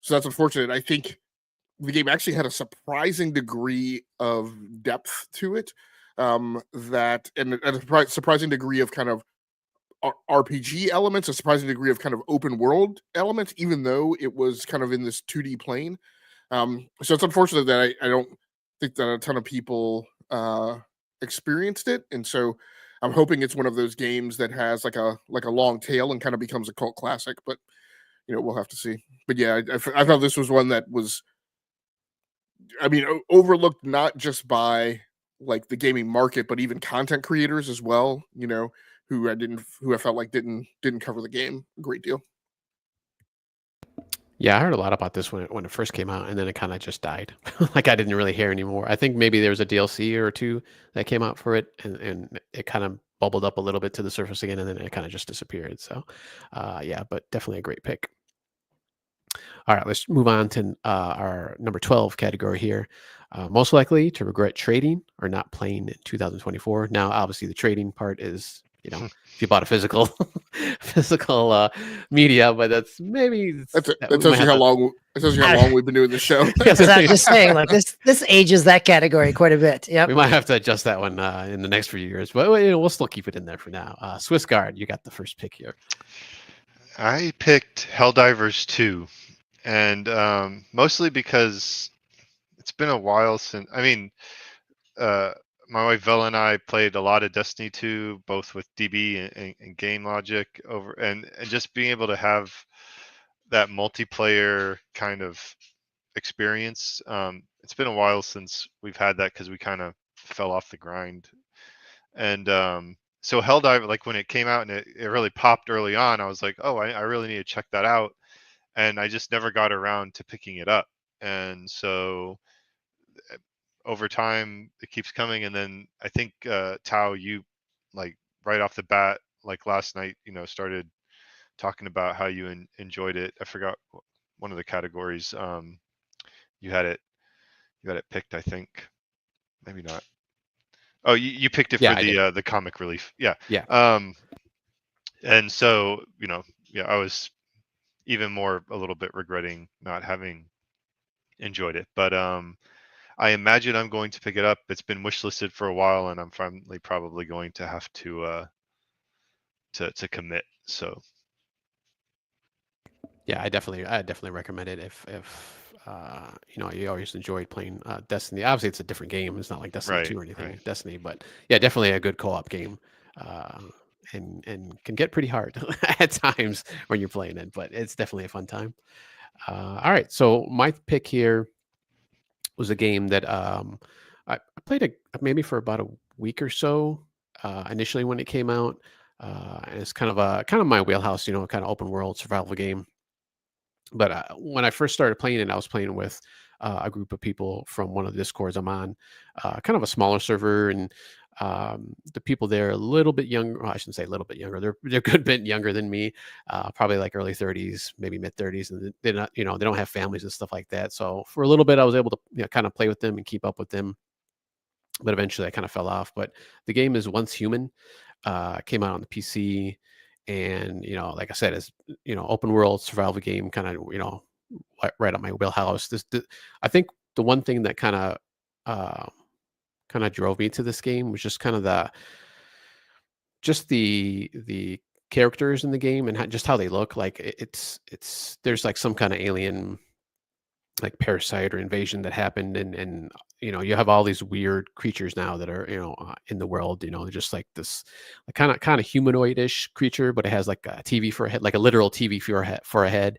that's unfortunate. I think the game actually had a surprising degree of depth to it, that and a surprising degree of kind of RPG elements, a surprising degree of kind of open world elements, even though it was kind of in this 2D plane. So it's unfortunate that I don't think that a ton of people experienced it, and so I'm hoping it's one of those games that has like a long tail and kind of becomes a cult classic. But we'll have to see. But yeah, I thought this was one that was, I mean, overlooked not just by like the gaming market, but even content creators as well. Who I felt like didn't cover the game a great deal. Yeah, I heard a lot about this when it first came out, and then it kind of just died. Like I didn't really hear anymore. I think maybe there was a DLC or two that came out for it, and it kind of bubbled up a little bit to the surface again, and then it kind of just disappeared. So, yeah, but definitely a great pick. All right, let's move on to our number 12 category here. Most likely to regret trading or not playing in 2024. Now, obviously, the trading part is, if you bought a physical media, but that's maybe That tells you how long we've been doing the show. Because I'm just saying, like this ages that category quite a bit. Yep. We might have to adjust that one in the next few years, but we'll still keep it in there for now. Swiss Guard, you got the first pick here. I picked Helldivers 2, and mostly because it's been a while since. I mean, my wife Vel and I played a lot of Destiny 2, both with DB and Game Logic and just being able to have that multiplayer kind of experience. It's been a while since we've had that because we kind of fell off the grind. And so Helldiver, like when it came out and it really popped early on, I was like, oh, I really need to check that out. And I just never got around to picking it up. And so over time it keeps coming. And then I think Tao, you like right off the bat, like last night, started talking about how you enjoyed it. I forgot one of the categories. You had it picked, I think. Maybe not. Oh, you picked it for the comic relief. Yeah. Yeah. And so, I was even more a little bit regretting not having enjoyed it. But I imagine I'm going to pick it up. It's been wishlisted for a while, and I'm finally probably going to have to commit. So yeah, I definitely recommend it if you always enjoyed playing Destiny. Obviously, it's a different game. It's not like Destiny 2 or anything. Right. Destiny, but yeah, definitely a good co-op game. And can get pretty hard at times when you're playing it, but it's definitely a fun time. All right, so my pick here was a game that I played maybe for about a week or so initially when it came out, and it's kind of my wheelhouse, kind of open world survival game. But when I first started playing it, I was playing with a group of people from one of the discords I'm on, kind of a smaller server, and The people there are a little bit younger. Well, I shouldn't say a little bit younger. They're a good bit younger than me, probably like early 30s, maybe mid 30s, and they're not, you know, they don't have families and stuff like that. So for a little bit, I was able to, you know, kind of play with them and keep up with them, but eventually I kind of fell off. But the game is Once Human. Came out on the PC, and you know, like I said, it's, you know, open world survival game, kind of, you know, right up my wheelhouse. I think the one thing that kind of drove me to this game was just kind of the characters in the game and just how they look. Like it's there's like some kind of alien, like parasite or invasion that happened, and you know, you have all these weird creatures now that are, you know, in the world, you know, just like this like kind of humanoid-ish creature, but it has like a TV for a head, like a literal TV for a head,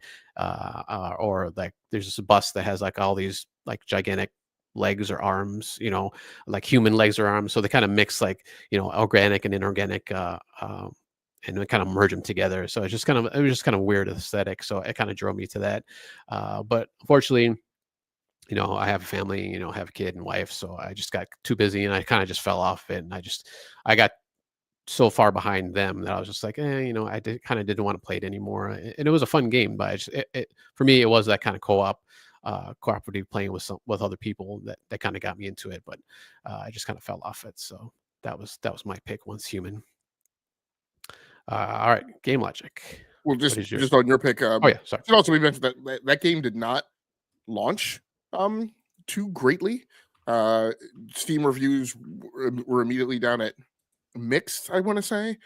or like there's this bus that has like all these like gigantic legs or arms, you know, like human legs or arms, so they kind of mix, like, you know, organic and inorganic, and we kind of merge them together. So it was just kind of weird aesthetic. So it kind of drove me to that. But unfortunately, you know, I have a family, you know, have a kid and wife. So I just got too busy and I kind of just fell off it. And I got so far behind them that I was just like, you know, kind of didn't want to play it anymore. And it was a fun game, but for me, it was that kind of cooperative playing with other people that kind of got me into it. But I just kind of fell off it. So that was my pick, Once Human. All right, Game Logic. Well, What is yours? just on your pick. Oh yeah, sorry. Should also be mentioned that game did not launch too greatly. Steam reviews were immediately down at mixed, I want to say,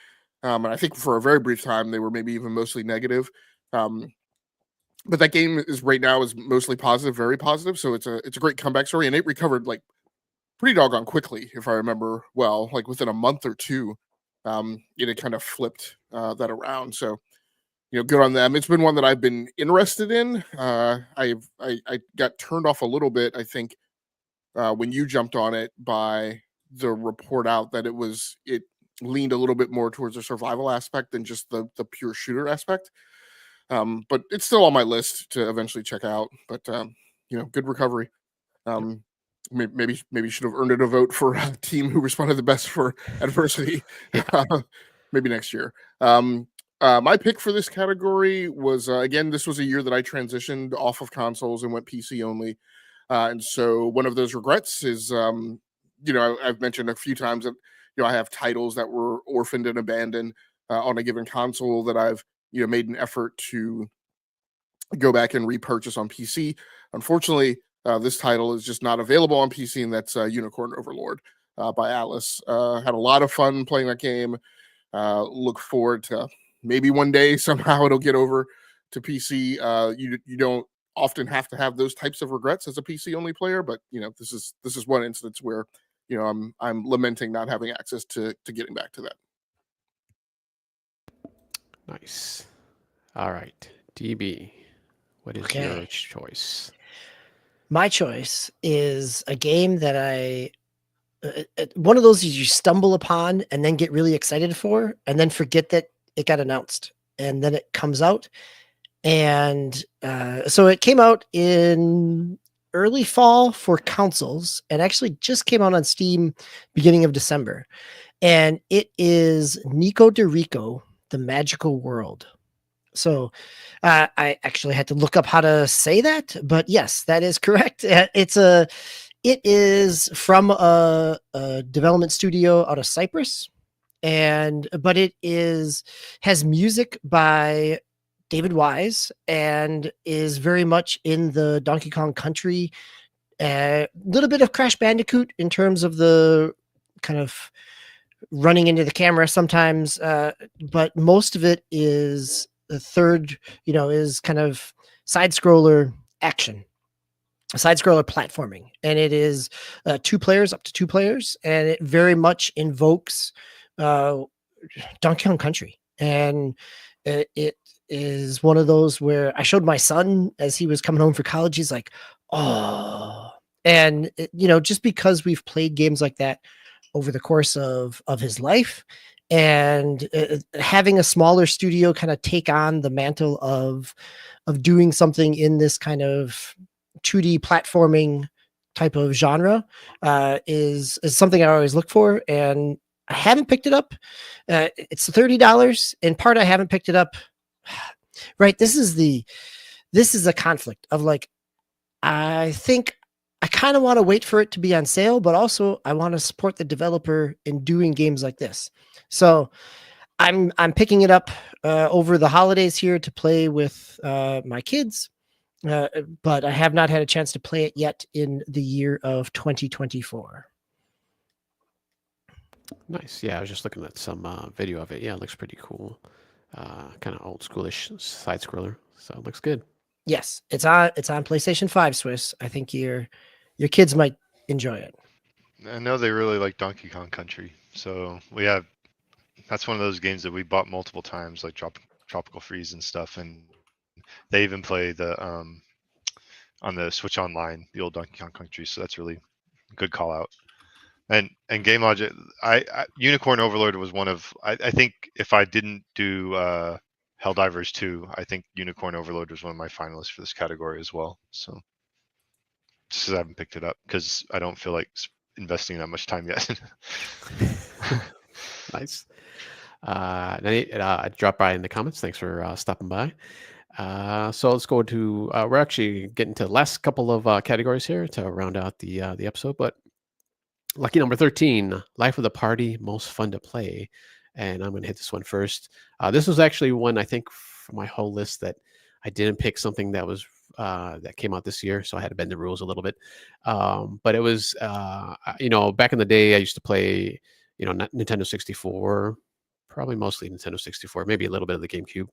and I think for a very brief time they were maybe even mostly negative. But that game is right now is mostly positive, very positive. So it's a great comeback story, and it recovered like pretty doggone quickly, if I remember well, like within a month or two. It had kind of flipped that around. So, you know, good on them. It's been one that I've been interested in. I got turned off a little bit, I think, when you jumped on it, by the report out that it leaned a little bit more towards the survival aspect than just the pure shooter aspect. But it's still on my list to eventually check out. But you know, good recovery. Maybe should have earned it a vote for a team who responded the best for adversity. Maybe next year. My pick for this category was again, this was a year that I transitioned off of consoles and went PC only, and so one of those regrets is, you know, I've mentioned a few times that, you know, I have titles that were orphaned and abandoned on a given console that I've, you know, made an effort to go back and repurchase on PC. Unfortunately, this title is just not available on PC, and that's Unicorn Overlord by Alice. Had a lot of fun playing that game. Look forward to maybe one day somehow it'll get over to PC. You don't often have to have those types of regrets as a PC only player, but you know, this is one instance where, you know, I'm lamenting not having access to getting back to that. Nice. All right, DB, what is your choice? My choice is a game that one of those you stumble upon and then get really excited for, and then forget that it got announced, and then it comes out. And so it came out in early fall for consoles, and actually just came out on Steam beginning of December. And it is Nico de Rico, The Magical World. So I actually had to look up how to say that, but yes, that is correct. It is from a development studio out of Cyprus, but it has music by David Wise and is very much in the Donkey Kong Country, a little bit of Crash Bandicoot in terms of the kind of running into the camera sometimes, but most of it is the third, you know, is kind of side scroller action, side scroller platforming, and it is up to 2 players, and it very much invokes Donkey Kong Country. And it is one of those where I showed my son as he was coming home for college. He's like, oh, and you know, just because we've played games like that over the course of his life, and having a smaller studio kind of take on the mantle of doing something in this kind of 2D platforming type of genre is something I always look for, and I haven't picked it up. It's $30. In part, I haven't picked it up. Right, this is a conflict of like, I think I kind of want to wait for it to be on sale, but also I want to support the developer in doing games like this. So I'm picking it up over the holidays here to play with my kids, but I have not had a chance to play it yet in the year of 2024. Nice. Yeah, I was just looking at some video of it. Yeah, it looks pretty cool. Kind of old schoolish side scroller. So it looks good. Yes, it's on PlayStation 5, Swiss. I think your kids might enjoy it. I know they really like Donkey Kong Country, so that's one of those games that we bought multiple times, like Tropical Freeze and stuff, and they even play the on the Switch Online, the old Donkey Kong Country. So that's really a good call out. And Game Logic, Unicorn Overlord was one of I think if I didn't do Helldivers 2, I think Unicorn Overlord was one of my finalists for this category as well. So just 'cause I haven't picked it up because I don't feel like investing that much time yet. Nice. Nate, drop by in the comments. Thanks for stopping by. So let's go to. We're actually getting to the last couple of categories here to round out the episode. But lucky number 13, Life of the Party, most fun to play, and I'm going to hit this one first. This was actually one I think from my whole list that I didn't pick something that was that came out this year, so I had to bend the rules a little bit. But it was back in the day I used to play Nintendo 64, probably mostly Nintendo 64, maybe a little bit of the GameCube.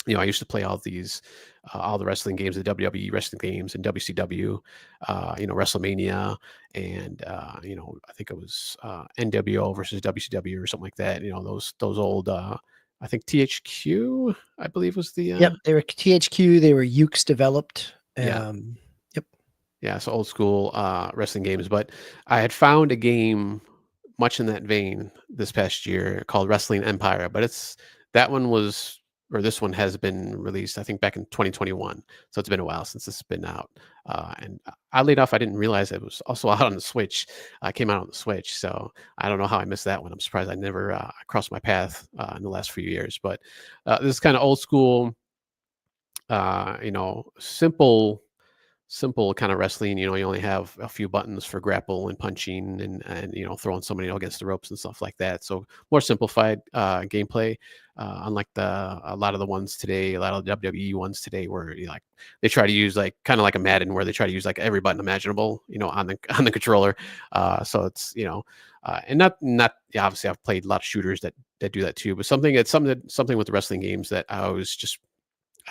I used to play all the wrestling games, the WWE wrestling games, and WCW, WrestleMania, and I think it was NWO versus WCW or something like that. Those old, I think THQ, I believe was the. Yep, they were THQ. They were Ukes developed. Yeah. Yep. Yeah, so old school wrestling games. But I had found a game much in that vein this past year called Wrestling Empire, but this one has been released, I think, back in 2021. So it's been a while since this has been out. And oddly enough, I didn't realize it was also out on the Switch. It came out on the Switch. So I don't know how I missed that one. I'm surprised I never crossed my path in the last few years. But this is kind of old school, simple kind of wrestling. You only have a few buttons for grapple and punching and throwing somebody against the ropes and stuff like that. So more simplified gameplay, unlike a lot of the ones today, a lot of the WWE ones today, where they try to use kind of like a Madden, where they try to use every button imaginable, on the controller. So it's and not obviously I've played a lot of shooters that do that too, but something with the wrestling games that I was just,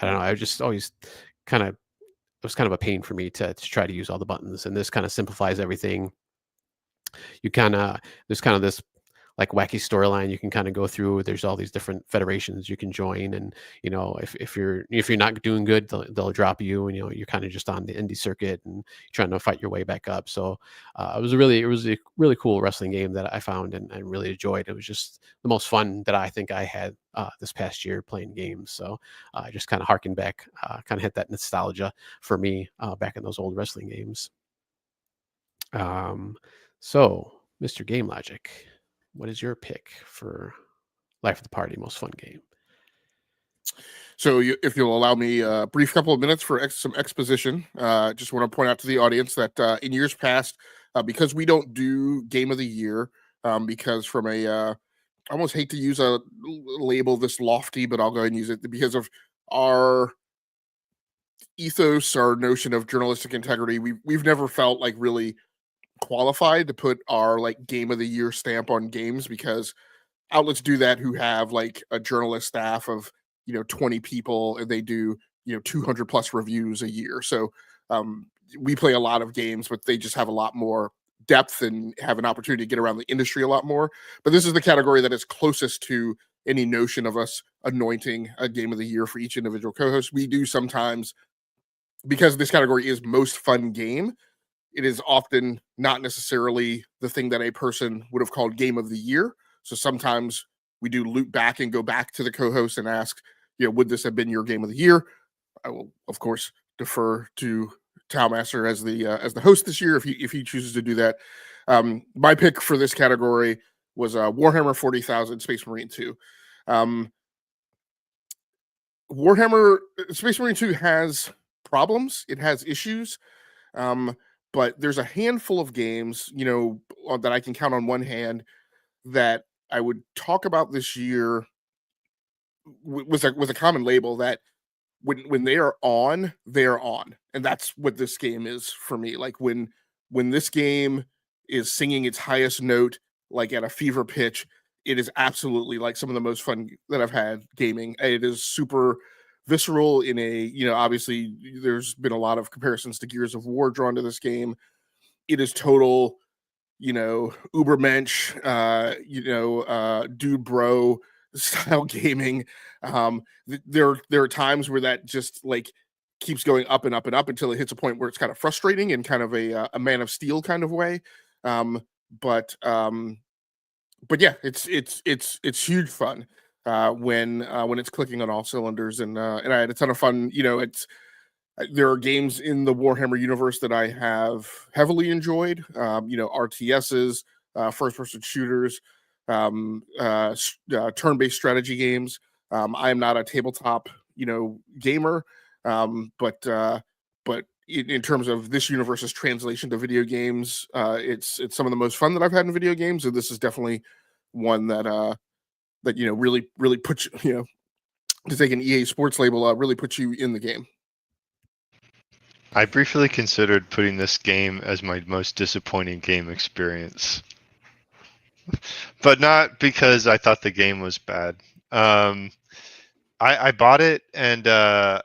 I don't know, I just always kind of, it was kind of a pain for me to try to use all the buttons, and this kind of simplifies everything. There's kind of this wacky storyline you can kind of go through. There's all these different federations you can join, and if you're not doing good, they'll drop you, and you're kind of just on the indie circuit and trying to fight your way back up. So it was a really cool wrestling game that I found and really enjoyed. It was just the most fun that I think I had this past year playing games. So I just kind of harkened back, kind of hit that nostalgia for me back in those old wrestling games. So Mr. Game Logic, what is your pick for Life of the Party most fun game? So if you'll allow me a brief couple of minutes for some exposition, just want to point out to the audience that in years past, because we don't do Game of the Year, because from I almost hate to use a label this lofty, but I'll go ahead and use it because of our ethos, our notion of journalistic integrity. We've never felt really qualified to put our Game of the Year stamp on games, because outlets do that who have a journalist staff of 20 people, and they do 200 plus reviews a year. So we play a lot of games, but they just have a lot more depth and have an opportunity to get around the industry a lot more. But this is the category that is closest to any notion of us anointing a Game of the Year for each individual co-host. We do sometimes, because this category is most fun game, it is often not necessarily the thing that a person would have called Game of the Year. So sometimes we do loop back and go back to the co-host and ask, would this have been your Game of the Year? I will, of course, defer to Towmaster as the host this year, if he chooses to do that. My pick for this category was Warhammer 40,000 Space Marine 2. Warhammer Space Marine 2 has problems. It has issues. But there's a handful of games, that I can count on one hand that I would talk about this year with a common label that when they are on, and that's what this game is for me. Like when this game is singing its highest note, like at a fever pitch, it is absolutely like some of the most fun that I've had gaming. It is super visceral in a, obviously there's been a lot of comparisons to Gears of War drawn to this game. It is total, Ubermensch, dude bro style gaming. There are times where that just like keeps going up and up and up until it hits a point where it's kind of frustrating in kind of a Man of Steel kind of way. But yeah, it's huge fun when it's clicking on all cylinders, and I had a ton of fun. There are games in the Warhammer universe that I have heavily enjoyed. RTSs, first-person shooters, turn-based strategy games. I am not a tabletop, gamer, but in terms of this universe's translation to video games, it's some of the most fun that I've had in video games, and this is definitely one that really puts to take an EA Sports label, really puts you in the game. I briefly considered putting this game as my most disappointing game experience, but not because I thought the game was bad. I bought it, and I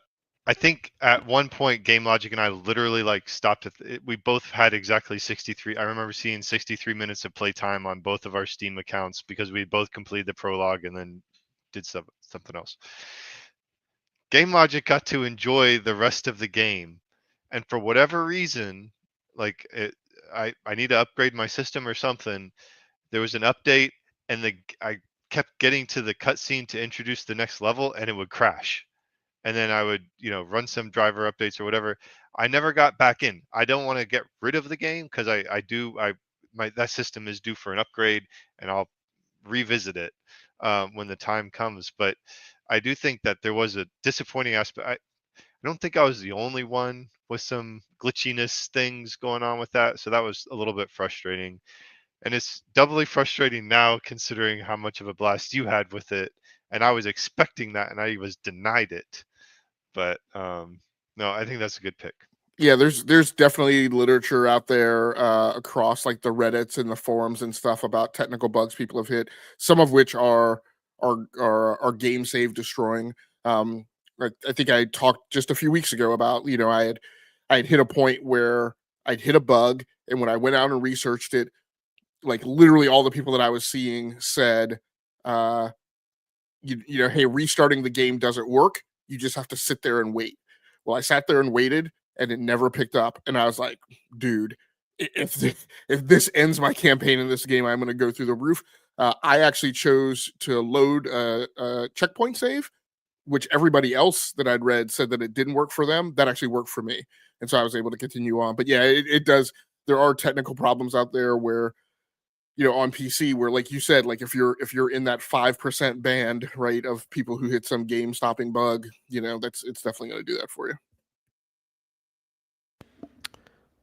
think at one point Game Logic and I literally like stopped at we both had exactly 63. I remember seeing 63 minutes of playtime on both of our Steam accounts because we both completed the prologue and then did something else. Game Logic got to enjoy the rest of the game, and for whatever reason, like I need to upgrade my system or something. There was an update, and I kept getting to the cutscene to introduce the next level, and it would crash. And then I would, run some driver updates or whatever. I never got back in. I don't want to get rid of the game because that system is due for an upgrade, and I'll revisit it when the time comes. But I do think that there was a disappointing aspect. I don't think I was the only one with some glitchiness things going on with that. So that was a little bit frustrating. And it's doubly frustrating now considering how much of a blast you had with it. And I was expecting that, and I was denied it. But no, I think that's a good pick. Yeah, there's definitely literature out there across like the Reddits and the forums and stuff about technical bugs people have hit, some of which are game save destroying. I think I talked just a few weeks ago about, I had hit a point where I'd hit a bug, and when I went out and researched it, like literally all the people that I was seeing said, hey, restarting the game doesn't work. You just have to sit there and wait. Well, I sat there and waited, and it never picked up. And I was like, dude, if this ends my campaign in this game, I'm going to go through the roof. I actually chose to load a checkpoint save, which everybody else that I'd read said that it didn't work for them. That actually worked for me. And so I was able to continue on. But yeah, it does. There are technical problems out there where, on PC, where, like you said, like if you're in that 5% band, right, of people who hit some game stopping bug, it's definitely going to do that for you.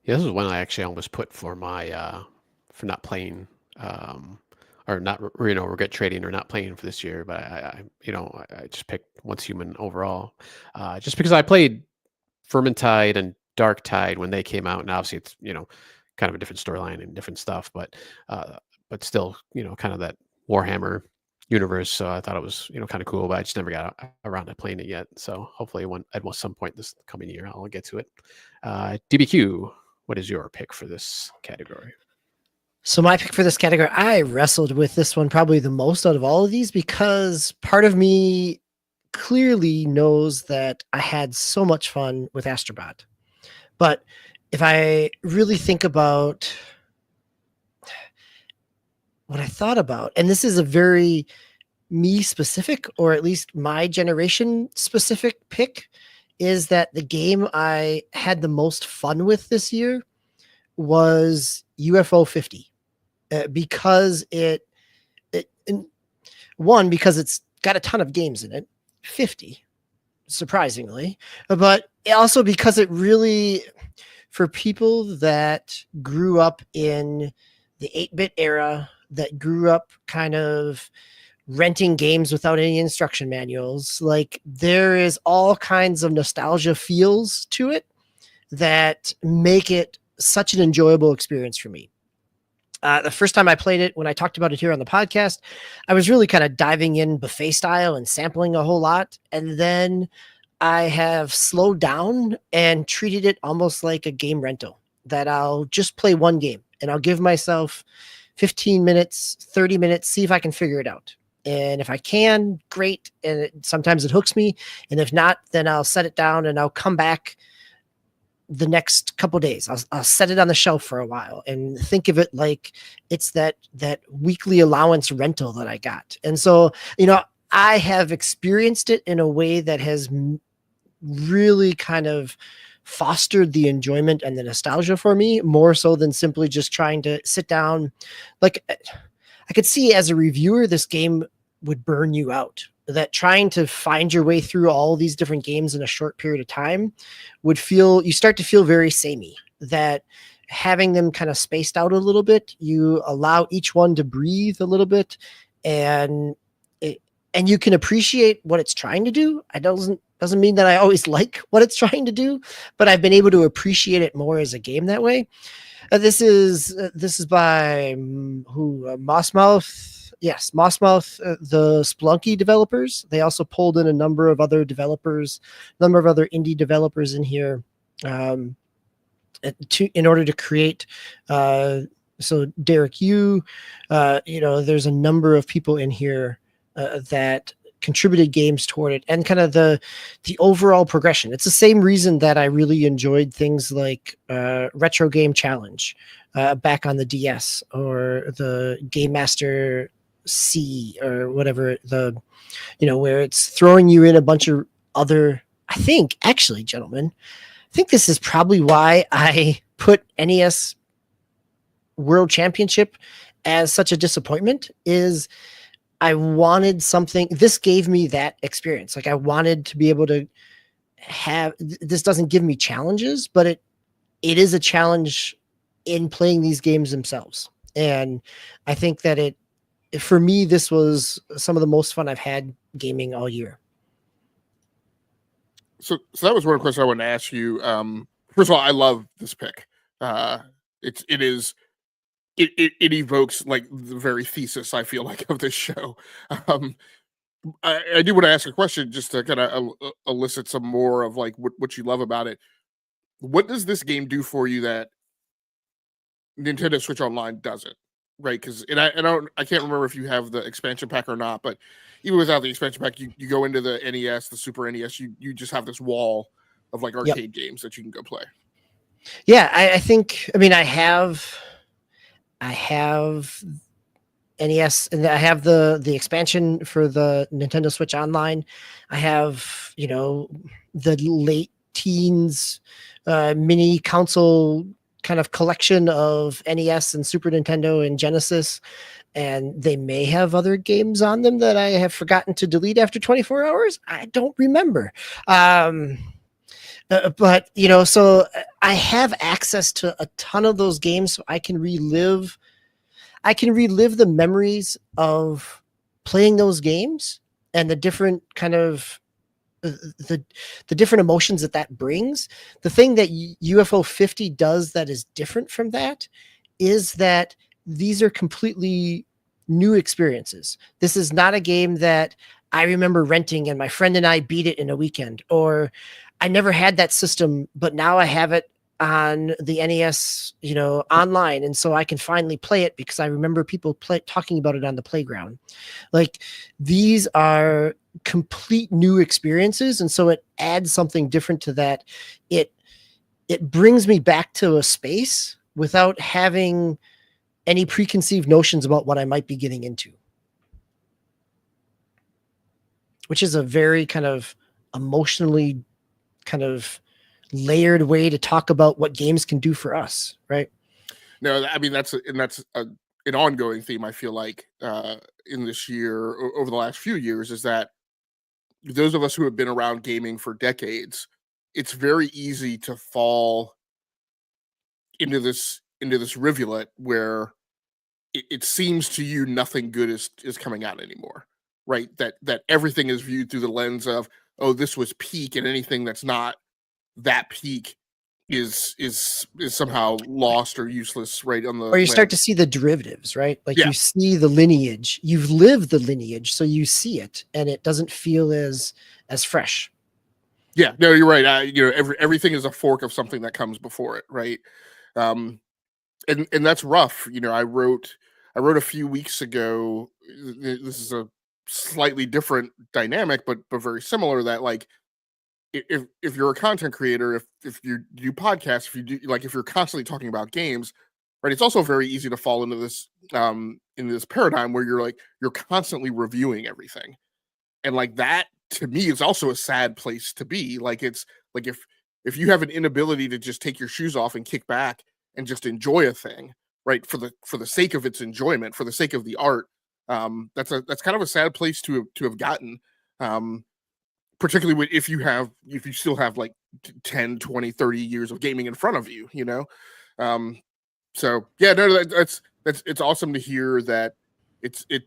Yeah, this is one I actually almost put for my for not playing or not regret trading or not playing for this year, but I just picked Once Human overall, just because I played Vermintide and Darktide when they came out, and obviously it's kind of a different storyline and different stuff, but still kind of that Warhammer universe. So I thought it was kind of cool, but I just never got around to playing it yet. So hopefully at some point this coming year I'll get to it. DBQ, what is your pick for this category? So my pick for this category, I wrestled with this one probably the most out of all of these because part of me clearly knows that I had so much fun with Astrobot. But if I really think about what I thought about, and this is a very me specific, or at least my generation specific pick, is that the game I had the most fun with this year was UFO 50, because one, because it's got a ton of games in it, 50, surprisingly, but also because it really, for people that grew up in the 8-bit era, that grew up kind of renting games without any instruction manuals, like there is all kinds of nostalgia feels to it that make it such an enjoyable experience for me. The first time I played it, when I talked about it here on the podcast, I was really kind of diving in buffet style and sampling a whole lot. And then I have slowed down and treated it almost like a game rental, that I'll just play one game and I'll give myself 15 minutes, 30 minutes, see if I can figure it out. And if I can, great. And sometimes it hooks me. And if not, then I'll set it down and I'll come back the next couple days. I'll set it on the shelf for a while and think of it like it's that weekly allowance rental that I got. And so, I have experienced it in a way that has really kind of fostered the enjoyment and the nostalgia for me, more so than simply just trying to sit down. Like, I could see as a reviewer, this game would burn you out. That trying to find your way through all these different games in a short period of time you start to feel very samey. That having them kind of spaced out a little bit, you allow each one to breathe a little bit, and you can appreciate what it's trying to do. It doesn't mean that I always like what it's trying to do, but I've been able to appreciate it more as a game that way. This is by Mossmouth. Yes, Mossmouth, the Splunky developers. They also pulled in a number of other developers, a number of other indie developers in here, in order to create. So Derek, there's a number of people in here that contributed games toward it, and kind of the overall progression. It's the same reason that I really enjoyed things like Retro Game Challenge back on the DS, or the Game Master C, or whatever, where it's throwing you in a bunch of other. I think, actually, gentlemen, this is probably why I put NES World Championship as such a disappointment. Is I wanted something. This gave me that experience. Like, I wanted to be able to have. This doesn't give me challenges, but it is a challenge in playing these games themselves. And I think that for me, this was some of the most fun I've had gaming all year. So that was one question I wanted to ask you. First of all, I love this pick. It evokes like the very thesis, I feel like, of this show. I do want to ask a question just to kind of elicit some more of like what you love about it. What does this game do for you that Nintendo Switch Online doesn't? Right, because I can't remember if you have the expansion pack or not, but even without the expansion pack, you go into the NES, the Super NES, you just have this wall of like arcade games that you can go play. Yeah, I think. I mean, I have NES, and I have the expansion for the Nintendo Switch Online. I have the late teens mini console kind of collection of NES and Super Nintendo and Genesis, and they may have other games on them that I have forgotten to delete after 24 hours. I don't remember. But so I have access to a ton of those games, so I can relive the memories of playing those games, and the different kind of the different emotions that brings. The thing that UFO 50 does that is different from that is that these are completely new experiences. This is not a game that I remember renting and my friend and I beat it in a weekend, or I never had that system, but now I have it on the NES, online, and so I can finally play it because I remember people talking about it on the playground. Like, these are complete new experiences, and so it adds something different to that. It brings me back to a space without having any preconceived notions about what I might be getting into, which is a very kind of emotionally kind of layered way to talk about what games can do for us, right? No, I mean that's an ongoing theme. I feel like in this year, over the last few years, is that those of us who have been around gaming for decades, it's very easy to fall into this rivulet where it seems to you nothing good is coming out anymore, right? That everything is viewed through the lens of, oh, this was peak, and anything that's not that peak is somehow lost or useless, right? On the Or you start lens. to see the derivatives, right? Like Yeah. you see the lineage, you've lived the lineage, so you see it, and it doesn't feel as fresh. Yeah, no, you're right. Everything is a fork of something that comes before it, right? Um, and that's rough. I wrote a few weeks ago. This is a slightly different dynamic, but very similar. That like, if you're a content creator, if you do podcasts, if you do like if you're constantly talking about games, right? It's also very easy to fall into this in this paradigm where you're constantly reviewing everything, and like that to me is also a sad place to be. Like it's like if you have an inability to just take your shoes off and kick back and just enjoy a thing, right? For the sake of its enjoyment, for the sake of the art, that's kind of a sad place to have gotten. Particularly if you still have like 10, 20, 30 years of gaming in front of you, um so yeah, no, that's it's awesome to hear that it's it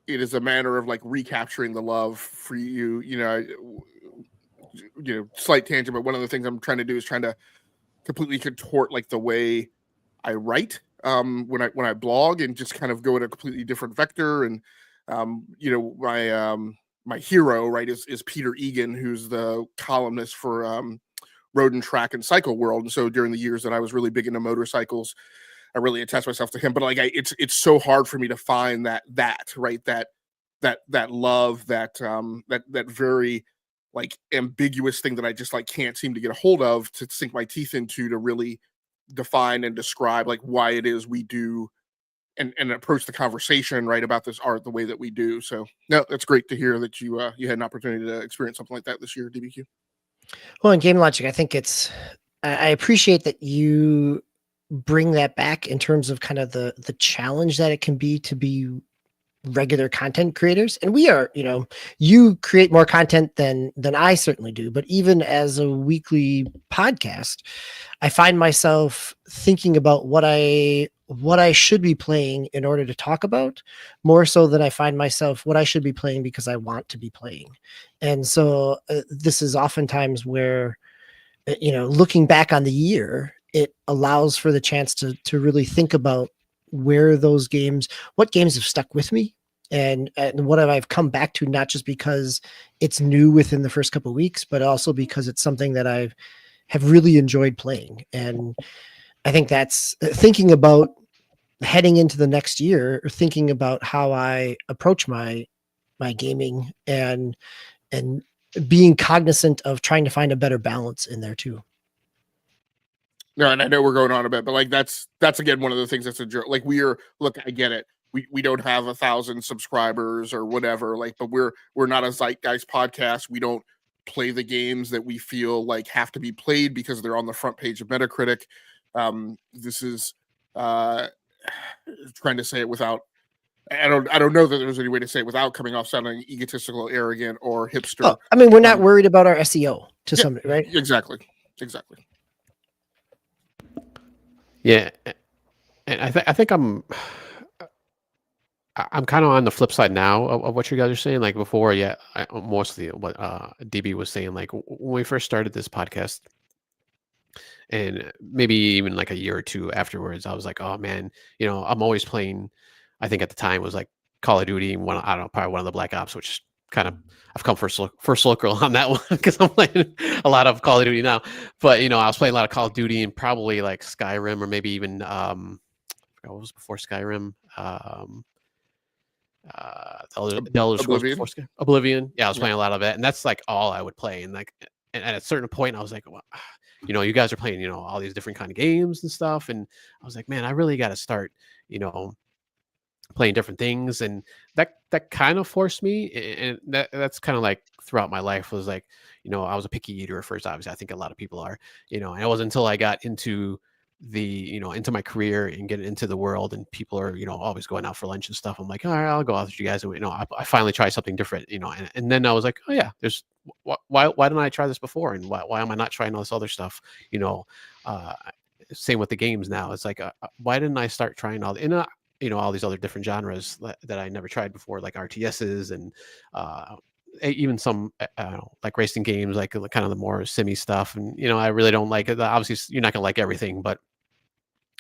is a matter of like recapturing the love for you. Slight tangent, but one of the things I'm trying to do is trying to completely contort like the way I write when I blog, and just kind of go in a completely different vector. And my hero, right, is Peter Egan, who's the columnist for Road and Track and Cycle World. And so during the years that I was really big into motorcycles, I really attach myself to him. But like it's so hard for me to find that right, that love, that very like ambiguous thing that I just like can't seem to get a hold of to sink my teeth into, to really define and describe like why it is we do and approach the conversation right about this art the way that we do. So no, that's great to hear that you had an opportunity to experience something like that this year, DBQ. Well, in Game Logic, I think I appreciate that you bring that back in terms of kind of the challenge that it can be to be regular content creators. And we are, you create more content than I certainly do, but even as a weekly podcast, I find myself thinking about what I should be playing in order to talk about, more so than I find myself what I should be playing because I want to be playing. And so this is oftentimes where, looking back on the year, it allows for the chance to really think about where those games, what games have stuck with me, and what have I've come back to, not just because it's new within the first couple of weeks, but also because it's something that I have really enjoyed playing. And I think that's thinking about heading into the next year, or thinking about how I approach my gaming, and being cognizant of trying to find a better balance in there too. No, and I know we're going on a bit, but like that's again one of the things that's a joke. Like look, I get it. We don't have 1,000 subscribers or whatever, like, but we're not a zeitgeist podcast. We don't play the games that we feel like have to be played because they're on the front page of Metacritic. This is trying to say it without, I don't know that there's any way to say it without coming off sounding egotistical, arrogant, or hipster. Oh, I mean, we're not worried about our SEO to some, right? Exactly. Yeah, and I think I'm kind of on the flip side now of what you guys are saying. Like before, yeah, mostly what DB was saying. Like when we first started this podcast, and maybe even like a year or two afterwards, I was like, oh man, I'm always playing. I think at the time was like Call of Duty, and I don't know, probably one of the Black Ops, which kind of I've come first circle on that one because I'm playing a lot of Call of Duty now. But I was playing a lot of Call of Duty and probably like Skyrim, or maybe even I forgot what was before Skyrim. The Elder Scrolls Oblivion. before Oblivion. Yeah, I was playing a lot of it, and that's like all I would play. And like, and at a certain point, I was like, well, you guys are playing, all these different kind of games and stuff, and I was like, man, I really got to start, playing different things, and that kind of forced me, and that's kind of like throughout my life was like, I was a picky eater at first. Obviously, I think a lot of people are, and it wasn't until I got into into my career and get into the world, and people are always going out for lunch and stuff. I'm like, all right, I'll go out with you guys, and I finally tried something different, and then I was like, oh yeah, there's why didn't I try this before, and why am I not trying all this other stuff, uh same with the games now. It's like, why didn't I start trying all these other different genres that I never tried before, like RTSs and even some I don't know, like racing games, like kind of the more simmy stuff. And I really don't like it. Obviously, you're not gonna like everything, but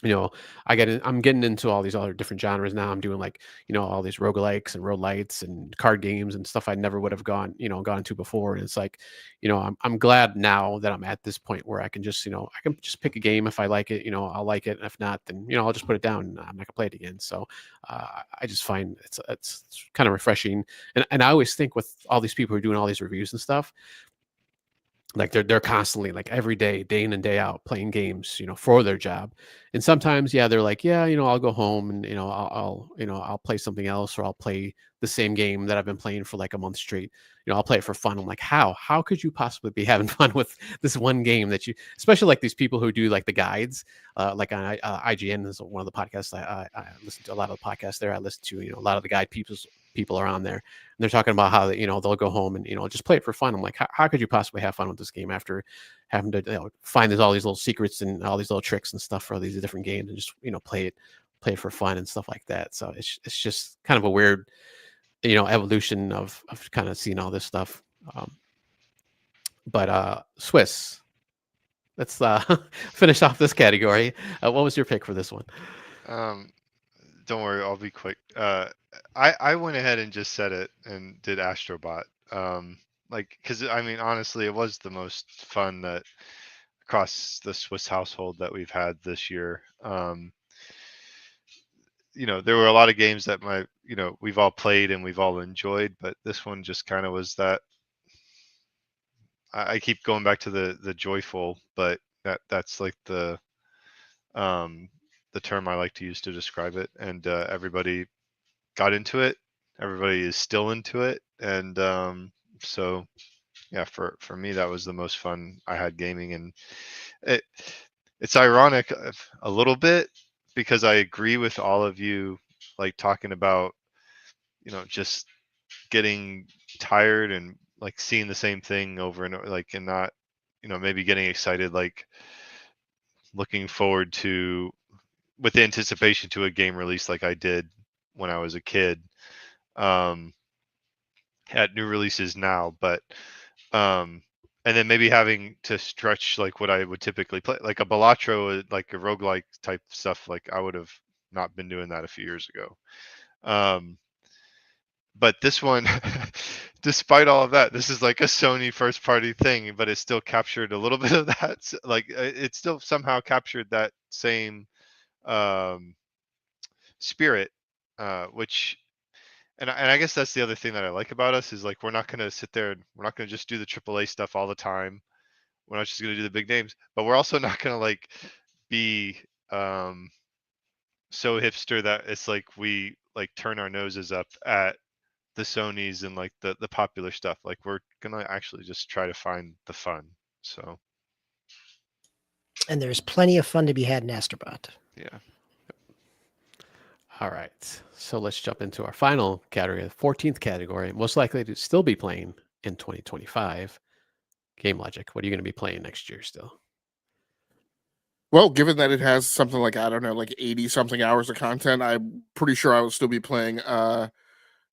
I'm getting into all these other different genres now. I'm doing like, all these roguelikes and roguelites and card games and stuff I never would have gone to before. And it's like, I'm glad now that I'm at this point where I can just, I can just pick a game. If I like it, I'll like it. And if not, then, I'll just put it down and I'm not gonna play it again. So I just find it's kind of refreshing. And I always think with all these people who are doing all these reviews and stuff, like they're constantly, like, every day in and day out playing games, for their job. And sometimes, yeah, they're like, yeah, I'll go home and I'll play something else, or I'll play the same game that I've been playing for like a month straight. I'll play it for fun. I'm like, how could you possibly be having fun with this one game that you, especially like these people who do like the guides, like on IGN is one of the podcasts I listen to. A lot of the podcasts there I listen to, a lot of the guide people are on there, and they're talking about how they'll go home and just play it for fun. I'm like, how could you possibly have fun with this game after having to find all these little secrets and all these little tricks and stuff for all these different games, and just play it for fun and stuff like that. So it's just kind of a weird evolution of kind of seeing all this stuff. But Swiss, let's finish off this category. What was your pick for this one? Don't worry, I'll be quick. I went ahead and just said it and did Astrobot. Because I mean, honestly, it was the most fun that across the Swiss household that we've had this year. There were a lot of games that we've all played and we've all enjoyed, but this one just kind of was that. I keep going back to the joyful, but that's like the term I like to use to describe it. And everybody got into it. Everybody is still into it, and so yeah, for me that was the most fun I had gaming. And it's ironic a little bit, because I agree with all of you, like talking about just getting tired and like seeing the same thing over and over, like, and not maybe getting excited, like looking forward to with anticipation to a game release like I did when I was a kid, at new releases now. But and then maybe having to stretch like what I would typically play, like a Balatro, like a roguelike type stuff, like I would have not been doing that a few years ago. But this one, despite all of that, this is like a Sony first party thing, but it still captured a little bit of that. Like it still somehow captured that same spirit, which, and I guess that's the other thing that I like about us, is like, we're not going to sit there and we're not going to just do the AAA stuff all the time. We're not just going to do the big names, but we're also not going to like be so hipster that it's like we like turn our noses up at the Sonys and like the popular stuff. Like, we're gonna actually just try to find the fun. So, And there's plenty of fun to be had in Astrobot. yeah. All right, so let's jump into our final category, the 14th category, most likely to still be playing in 2025. Game Logic, what are you going to be playing next year still? Well, given that it has something like, I don't know, like 80 something hours of content, I'm pretty sure I will still be playing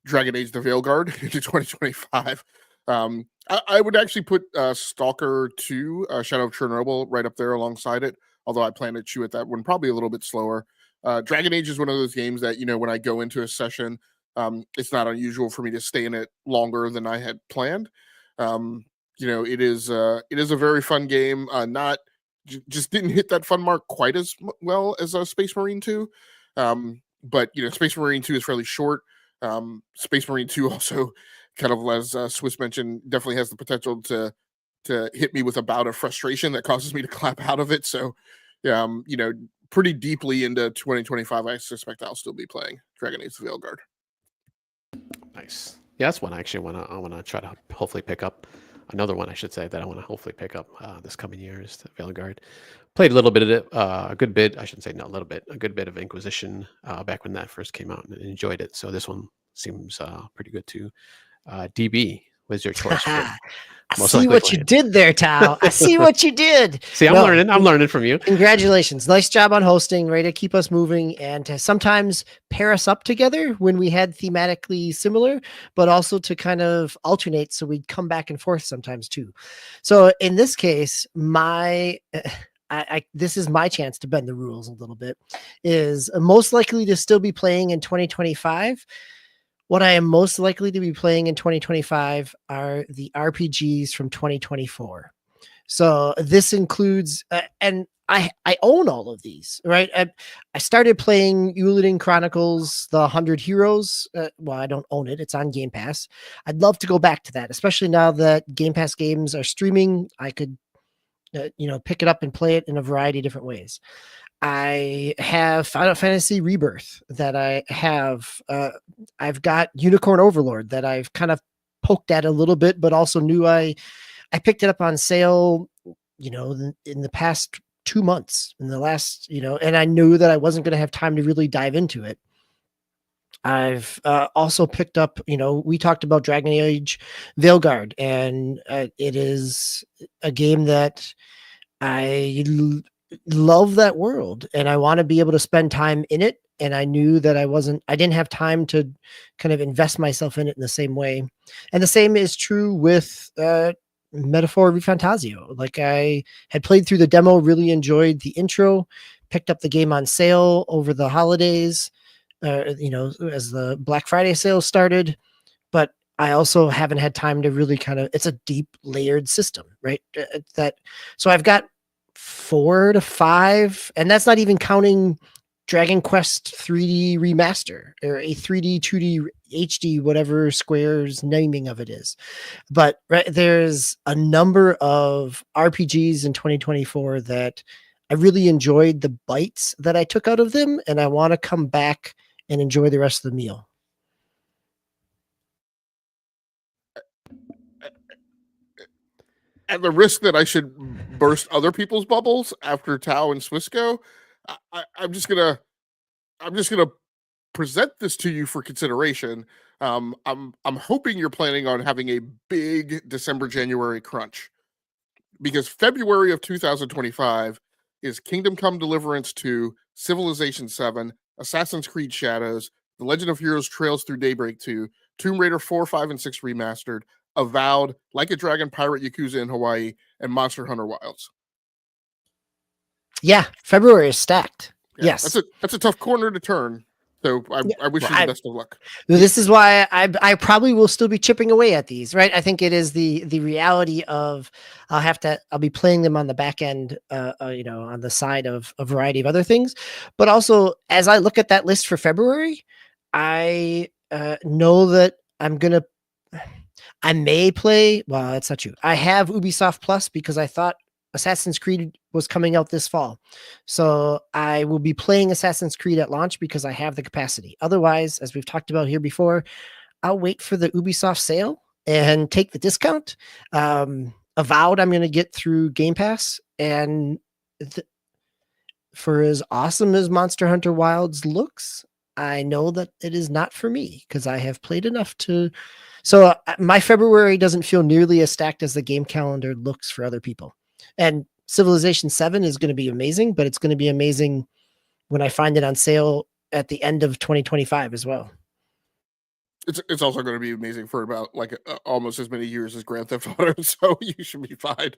Dragon Age the Veilguard into 2025. I would actually put Stalker 2, Shadow of Chernobyl, right up there alongside it, although I plan to chew at that one probably a little bit slower. Dragon Age is one of those games that, when I go into a session, it's not unusual for me to stay in it longer than I had planned. It is a very fun game. Just didn't hit that fun mark quite as well as Space Marine 2. But Space Marine 2 is fairly short. Space Marine 2 also, kind of as Swiss mentioned, definitely has the potential to hit me with a bout of frustration that causes me to clap out of it. So pretty deeply into 2025, I suspect I'll still be playing Dragon Age Veilguard. Nice. Yeah, that's one I actually I want to try to hopefully pick up. Another one I should say that I want to hopefully pick up this coming year is the Veilguard. Played a little bit of it, a good bit. I shouldn't say not a little bit, a good bit of Inquisition back when that first came out, and enjoyed it. So this one seems pretty good too. DB was your choice for I most see likely what you playing. did there, Tao. I see what you did. See, I'm No, learning. I'm learning from you. Congratulations. Nice job on hosting, ready to keep us moving and to sometimes pair us up together when we had thematically similar, but also to kind of alternate so we'd come back and forth sometimes too. So in this case, this is my chance to bend the rules a little bit, is most likely to still be playing in 2025. What I am most likely to be playing in 2025 are the RPGs from 2024. So this includes, and I own all of these, right? I started playing Uladin Chronicles, the 100 Heroes. Well, I don't own it. It's on Game Pass. I'd love to go back to that, especially now that Game Pass games are streaming. I could, pick it up and play it in a variety of different ways. I have Final Fantasy Rebirth that I have. I've got Unicorn Overlord that I've kind of poked at a little bit, but also knew I picked it up on sale, in the past 2 months, in the last, and I knew that I wasn't going to have time to really dive into it. I've also picked up, we talked about Dragon Age Veilguard, and it is a game that I love that world and I want to be able to spend time in it. And I knew that I didn't have time to kind of invest myself in it in the same way. And the same is true with Metaphor Refantasio. Like I had played through the demo, really enjoyed the intro, picked up the game on sale over the holidays, as the Black Friday sale started. But I also haven't had time to really it's a deep layered system, right? So I've got 4 to 5, and that's not even counting Dragon Quest 3D remaster or a 3D, 2D, HD, whatever Square's naming of it is. But there's a number of RPGs in 2024 that I really enjoyed the bites that I took out of them, and I want to come back and enjoy the rest of the meal. At the risk that I should burst other people's bubbles after Tao and Swisco, I'm just gonna present this to you for consideration. I'm hoping you're planning on having a big December-January crunch, because February of 2025 is Kingdom Come Deliverance 2, Civilization 7, Assassin's Creed Shadows, The Legend of Heroes Trails Through Daybreak 2, Tomb Raider 4, 5, and 6 Remastered, Avowed, Like a Dragon, Pirate Yakuza in Hawaii, and Monster Hunter Wilds. Yeah, February is stacked. Yeah, yes. That's a tough corner to turn. So I wish you the best of luck. This is why I probably will still be chipping away at these, right? I think it is the reality of I'll be playing them on the back end, on the side of a variety of other things. But also, as I look at that list for February, I know that I may play. Well, that's not true. I have Ubisoft Plus because I thought Assassin's Creed was coming out this fall. So I will be playing Assassin's Creed at launch because I have the capacity. Otherwise, as we've talked about here before, I'll wait for the Ubisoft sale and take the discount. Avowed, I'm going to get through Game Pass. And for as awesome as Monster Hunter Wilds looks, I know that it is not for me because I have played enough to... So my February doesn't feel nearly as stacked as the game calendar looks for other people. And Civilization 7 is going to be amazing, but it's going to be amazing when I find it on sale at the end of 2025 as well. It's also going to be amazing for about almost as many years as Grand Theft Auto, so you should be fine.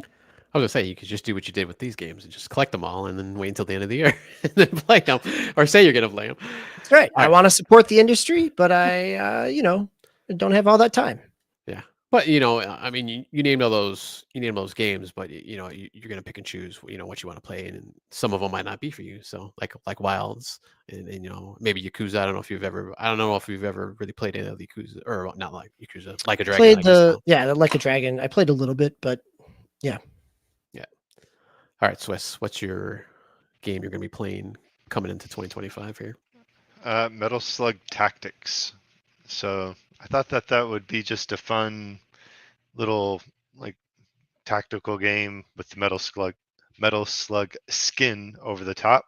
I was gonna say you could just do what you did with these games and just collect them all and then wait until the end of the year and then play them, or say you're gonna play them. That's right. I want to support the industry, but I, don't have all that time. Yeah, but I mean, you named all those games, but you're gonna pick and choose, what you want to play, and some of them might not be for you. So like Wilds, and maybe Yakuza. I don't know if you've ever really played any of the Yakuza, or not like Yakuza, Like a Dragon. The Like a Dragon. I played a little bit, but yeah. All right, Swiss, what's your game you're going to be playing coming into 2025 here? Metal Slug Tactics. So I thought that would be just a fun little like tactical game with the Metal Slug skin over the top.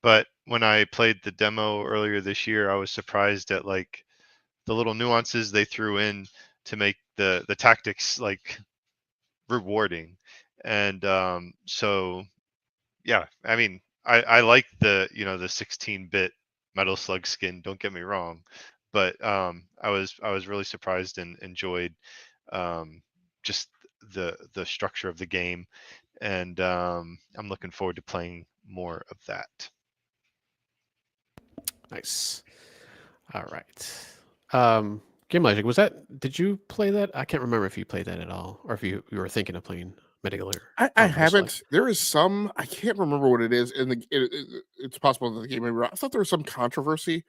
But when I played the demo earlier this year, I was surprised at like the little nuances they threw in to make the tactics like rewarding. And so yeah, I mean, I like the the 16-bit Metal Slug skin. Don't get me wrong, but I was really surprised and enjoyed just the structure of the game, and I'm looking forward to playing more of that. Nice. All right. Game Logic, did you play that? I can't remember if you played that at all, or if you were thinking of playing Metal I Metal Slug. haven't. There is some, I can't remember what it is. It's possible that the game may be wrong. I thought there was some controversy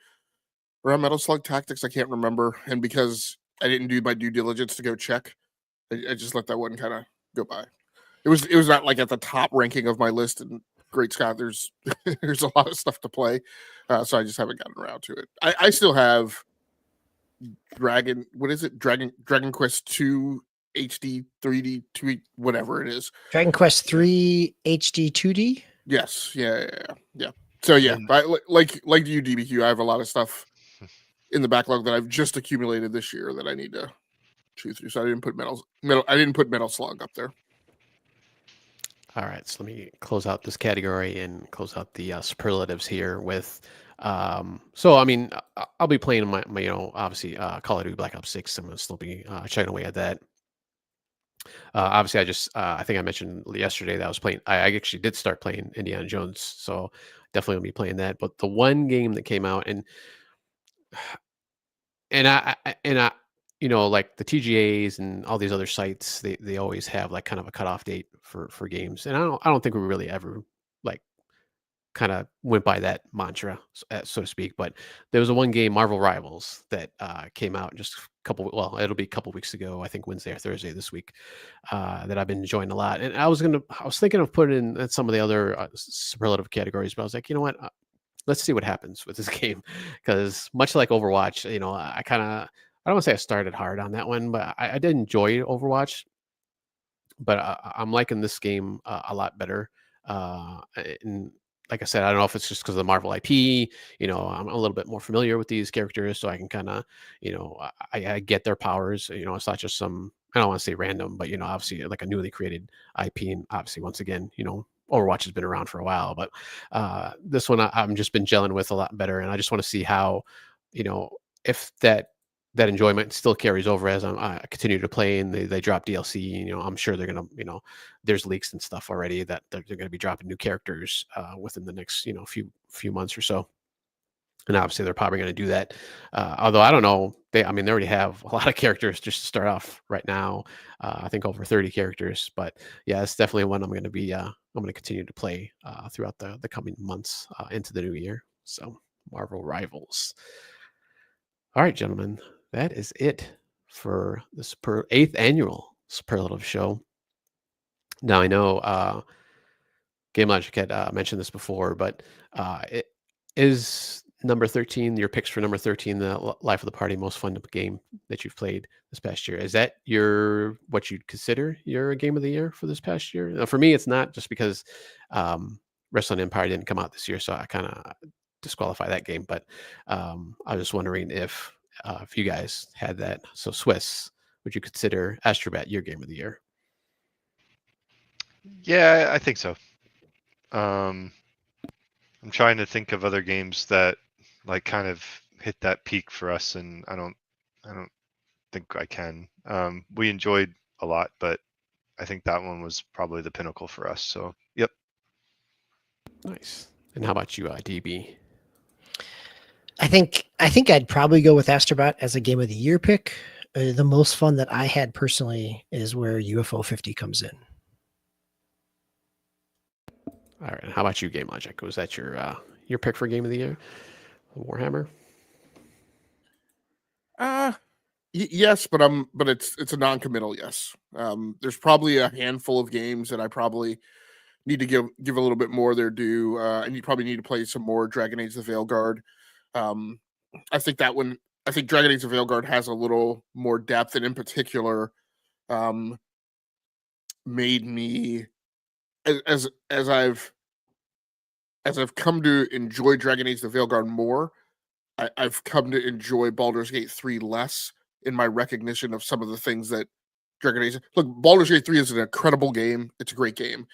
around Metal Slug Tactics. I can't remember. And because I didn't do my due diligence to go check, I just let that one kind of go by. It was not like at the top ranking of my list. And great Scott, there's there's a lot of stuff to play, so I just haven't gotten around to it. I still have Dragon Quest 2 HD 3D 2 whatever it is. Dragon Quest 3 HD 2D. Yes, yeah. So yeah, And- like you, DBQ, I have a lot of stuff in the backlog that I've just accumulated this year that I need to chew through. So I didn't put Metal Slug up there. All right, so let me close out this category and close out the superlatives here with. So I mean, I'll be playing my obviously Call of Duty Black Ops 6. I'm gonna still be chugging away at that. Obviously, I think I mentioned yesterday that I actually did start playing Indiana Jones, so definitely gonna be playing that. But the one game that came out and I like the TGAs and all these other sites, they always have like kind of a cutoff date for games, and I don't think we really ever like kind of went by that mantra, so to speak. But there was a one game, Marvel Rivals, that came out just it'll be a couple weeks ago, I think Wednesday or Thursday this week, that I've been enjoying a lot. And I was thinking of putting in some of the other superlative categories, but I was like, you know what? Let's see what happens with this game, because much like Overwatch, I don't want to say I started hard on that one, but I did enjoy Overwatch. But I'm liking this game a lot better. And like I said, I don't know if it's just because of the Marvel IP. I'm a little bit more familiar with these characters, so I can kind of, I get their powers. It's not just some. I don't want to say random, but obviously like a newly created IP, and obviously once again, Overwatch has been around for a while, but this one I'm just been gelling with a lot better, and I just want to see how, if that enjoyment still carries over as I continue to play and they drop DLC. I'm sure they're gonna, there's leaks and stuff already that they're gonna be dropping new characters within the next, few months or so. And obviously they're probably going to do that. Although I don't know, they already have a lot of characters just to start off right now. I think over 30 characters, but yeah, it's definitely one I'm going to be, I'm going to continue to play throughout the coming months into the new year. So Marvel Rivals. All right, gentlemen, that is it for the 8th annual Superlative Show. Now I know Game Logic had mentioned this before, but it is number 13. Your picks for number 13, the Life of the Party most fun game that you've played this past year. Is that what you'd consider your game of the year for this past year? Now, for me, it's not, just because Wrestling Empire didn't come out this year, so I kind of disqualify that game. But I was just wondering if you guys had that. So Swiss, would you consider Astrobat your game of the year? Yeah, I think so. I'm trying to think of other games that like kind of hit that peak for us, and I don't think I can. We enjoyed a lot, but I think that one was probably the pinnacle for us. So, yep. Nice. And how about you, DB? I think I'd probably go with Astrobot as a game of the year pick. The most fun that I had personally is where UFO 50 comes in. All right. And how about you, Game Logic? Was that your pick for game of the year? Warhammer? Yes, but it's a non-committal yes. There's probably a handful of games that I probably need to give a little bit more their due, and you probably need to play some more Dragon Age: The Veilguard. I think Dragon Age: The Veilguard has a little more depth, and in particular, made me as I've come to enjoy Dragon Age: The Veilguard more. I've come to enjoy Baldur's Gate 3 less in my recognition of some of the things that Dragon Age. Look, Baldur's Gate 3 is an incredible game. It's a great game.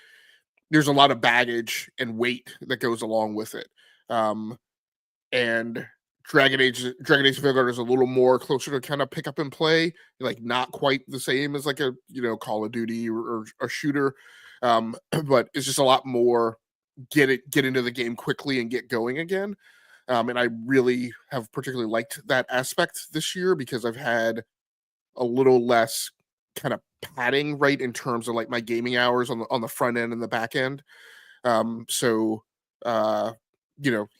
There's a lot of baggage and weight that goes along with it. And Dragon Age Vanguard is a little more closer to kind of pick up and play, like not quite the same as like a Call of Duty or a shooter, but it's just a lot more get into the game quickly and get going again. And I really have particularly liked that aspect this year because I've had a little less kind of padding right in terms of like my gaming hours on the front end and the back end. So like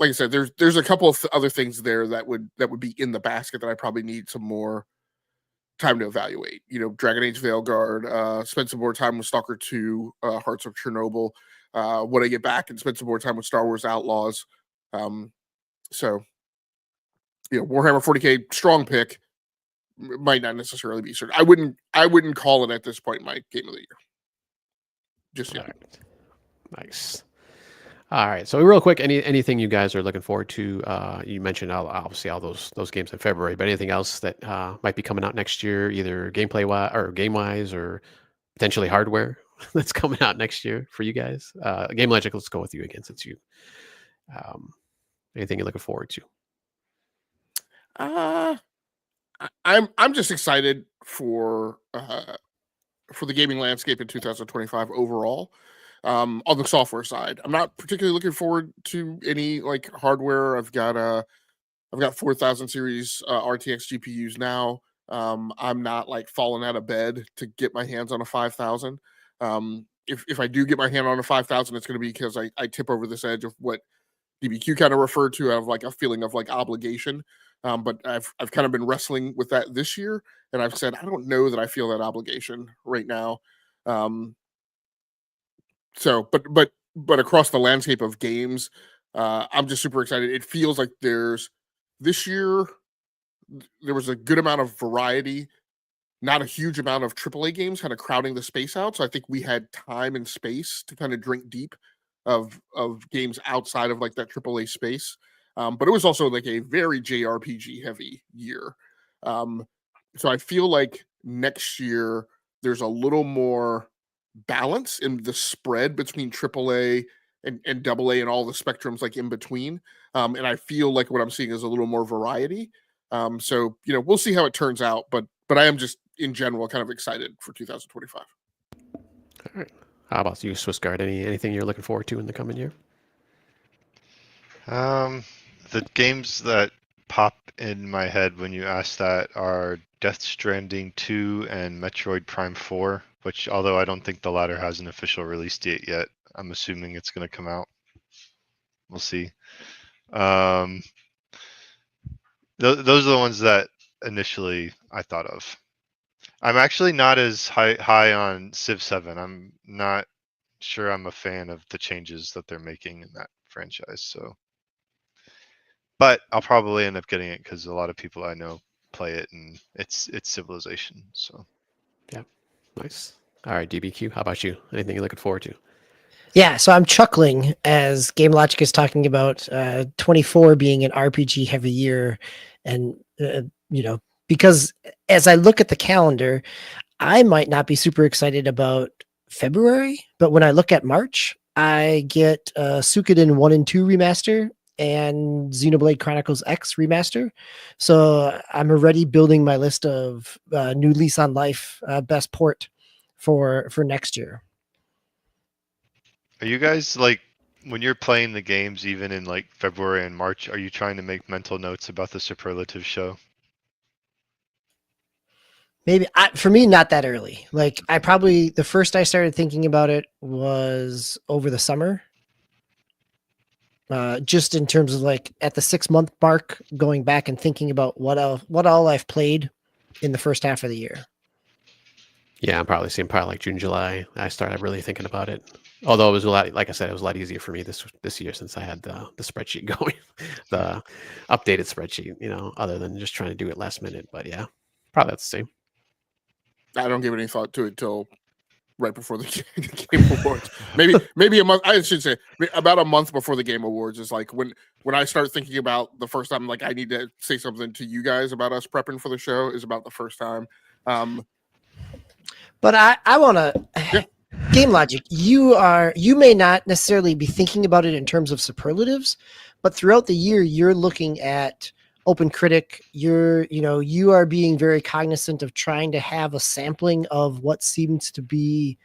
I said, there's a couple of other things there that would be in the basket that I probably need some more time to evaluate. Dragon Age Veilguard, spend some more time with Stalker 2, Hearts of Chernobyl, when I get back, and spend some more time with Star Wars Outlaws. So Warhammer 40K, strong pick, might not necessarily be certain. I wouldn't call it at this point my game of the year. Just yet. Right. Nice. All right. So real quick, anything you guys are looking forward to? You mentioned obviously all those games in February, but anything else that might be coming out next year, either gameplay wise or game wise, or potentially hardware that's coming out next year for you guys? Game Logic, let's go with you again since you. Anything you're looking forward to? I'm just excited for the gaming landscape in 2025 overall. On the software side, I'm not particularly looking forward to any like hardware. I've got 4000 series RTX GPUs now. I'm not like falling out of bed to get my hands on a 5000. If I do get my hand on a 5000, it's going to be because I tip over this edge of what DBQ kind of referred to of like a feeling of like obligation. But I've kind of been wrestling with that this year, and I've said I don't know that I feel that obligation right now. So, but across the landscape of games, I'm just super excited. It feels like this year there was a good amount of variety, not a huge amount of AAA games kind of crowding the space out. So I think we had time and space to kind of drink deep of games outside of like that AAA space. But it was also like a very JRPG heavy year. So I feel like next year there's a little more balance in the spread between AAA and AA and all the spectrums like in between. And I feel like what I'm seeing is a little more variety. So we'll see how it turns out, but I am just in general kind of excited for 2025. All right. How about you, Swiss Guard? Anything you're looking forward to in the coming year? The games that pop in my head when you ask that are Death Stranding 2 and Metroid Prime 4, which although I don't think the latter has an official release date yet, I'm assuming it's going to come out. We'll see. Those are the ones that initially I thought of. I'm actually not as high on Civ 7. I'm not sure I'm a fan of the changes that they're making in that franchise. So, but I'll probably end up getting it because a lot of people I know play it, and it's Civilization. So, yeah, nice. All right, DBQ, how about you? Anything you're looking forward to? Yeah, so I'm chuckling as Game Logic is talking about 24 being an RPG heavy year, and because as I look at the calendar, I might not be super excited about February, but when I look at March, I get Suikoden 1 and 2 remaster and Xenoblade Chronicles X remaster. So I'm already building my list of new Lease on Life best port for next year. Are you guys like when you're playing the games, even in like February and March, are you trying to make mental notes about the Superlatives show? Maybe for me, not that early. Like the first I started thinking about it was over the summer. Just in terms of like at the 6-month mark, going back and thinking about what all I've played in the first half of the year. Yeah, I'm probably seeing like June, July. I started really thinking about it. Although it was a lot, like I said, it was a lot easier for me this year since I had the spreadsheet going, the updated spreadsheet. Other than just trying to do it last minute. But yeah, probably that's the same. I don't give any thought to it till right before the Game Awards. Maybe a month. I should say about a month before the Game Awards is like when I start thinking about the first time. Like I need to say something to you guys about us prepping for the show is about the first time. But I want to. Yeah. Game Logic, you may not necessarily be thinking about it in terms of superlatives, but throughout the year you're looking at Open Critic. You are being very cognizant of trying to have a sampling of what seems to be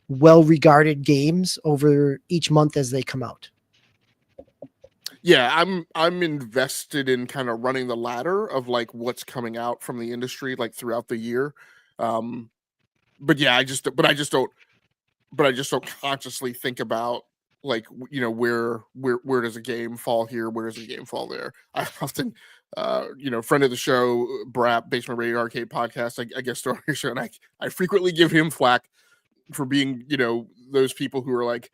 well-regarded games over each month as they come out. Yeah, I'm invested in kind of running the ladder of like what's coming out from the industry like throughout the year. But yeah, I just don't consciously think about like where does a game fall here, where does a game fall there. I often friend of the show, Brap, Basement Radio Arcade Podcast, I guess on your show, and I frequently give him flack for being those people who are like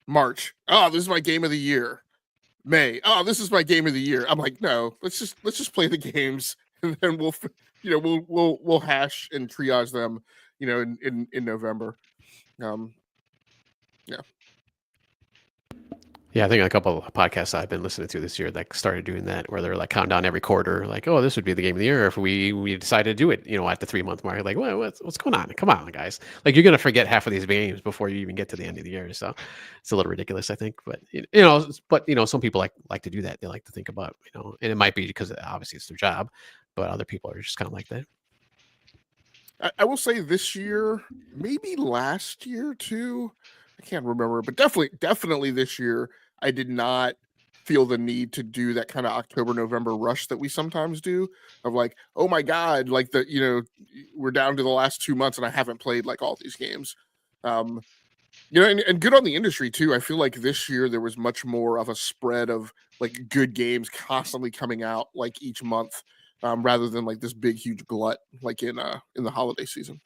March, oh, this is my game of the year. May, oh, this is my game of the year. I'm like, no, let's just play the games, and then we'll hash and triage them, in November. Yeah. Yeah, I think a couple of podcasts I've been listening to this year like started doing that, where they're like counting down every quarter, like, oh, this would be the game of the year if we decided to do it, at the 3 month mark. Like, well, what's going on? Come on, guys! Like, you're gonna forget half of these games before you even get to the end of the year. So it's a little ridiculous, I think. But some people like to do that. They like to think about, and it might be because obviously it's their job, but other people are just kind of like that. I will say this year, maybe last year too. I can't remember, but definitely this year, I did not feel the need to do that kind of October, November rush that we sometimes do of like, oh my God, like we're down to the last 2 months and I haven't played like all these games. And good on the industry too. I feel like this year there was much more of a spread of like good games constantly coming out like each month, rather than like this big huge glut like in the holiday season.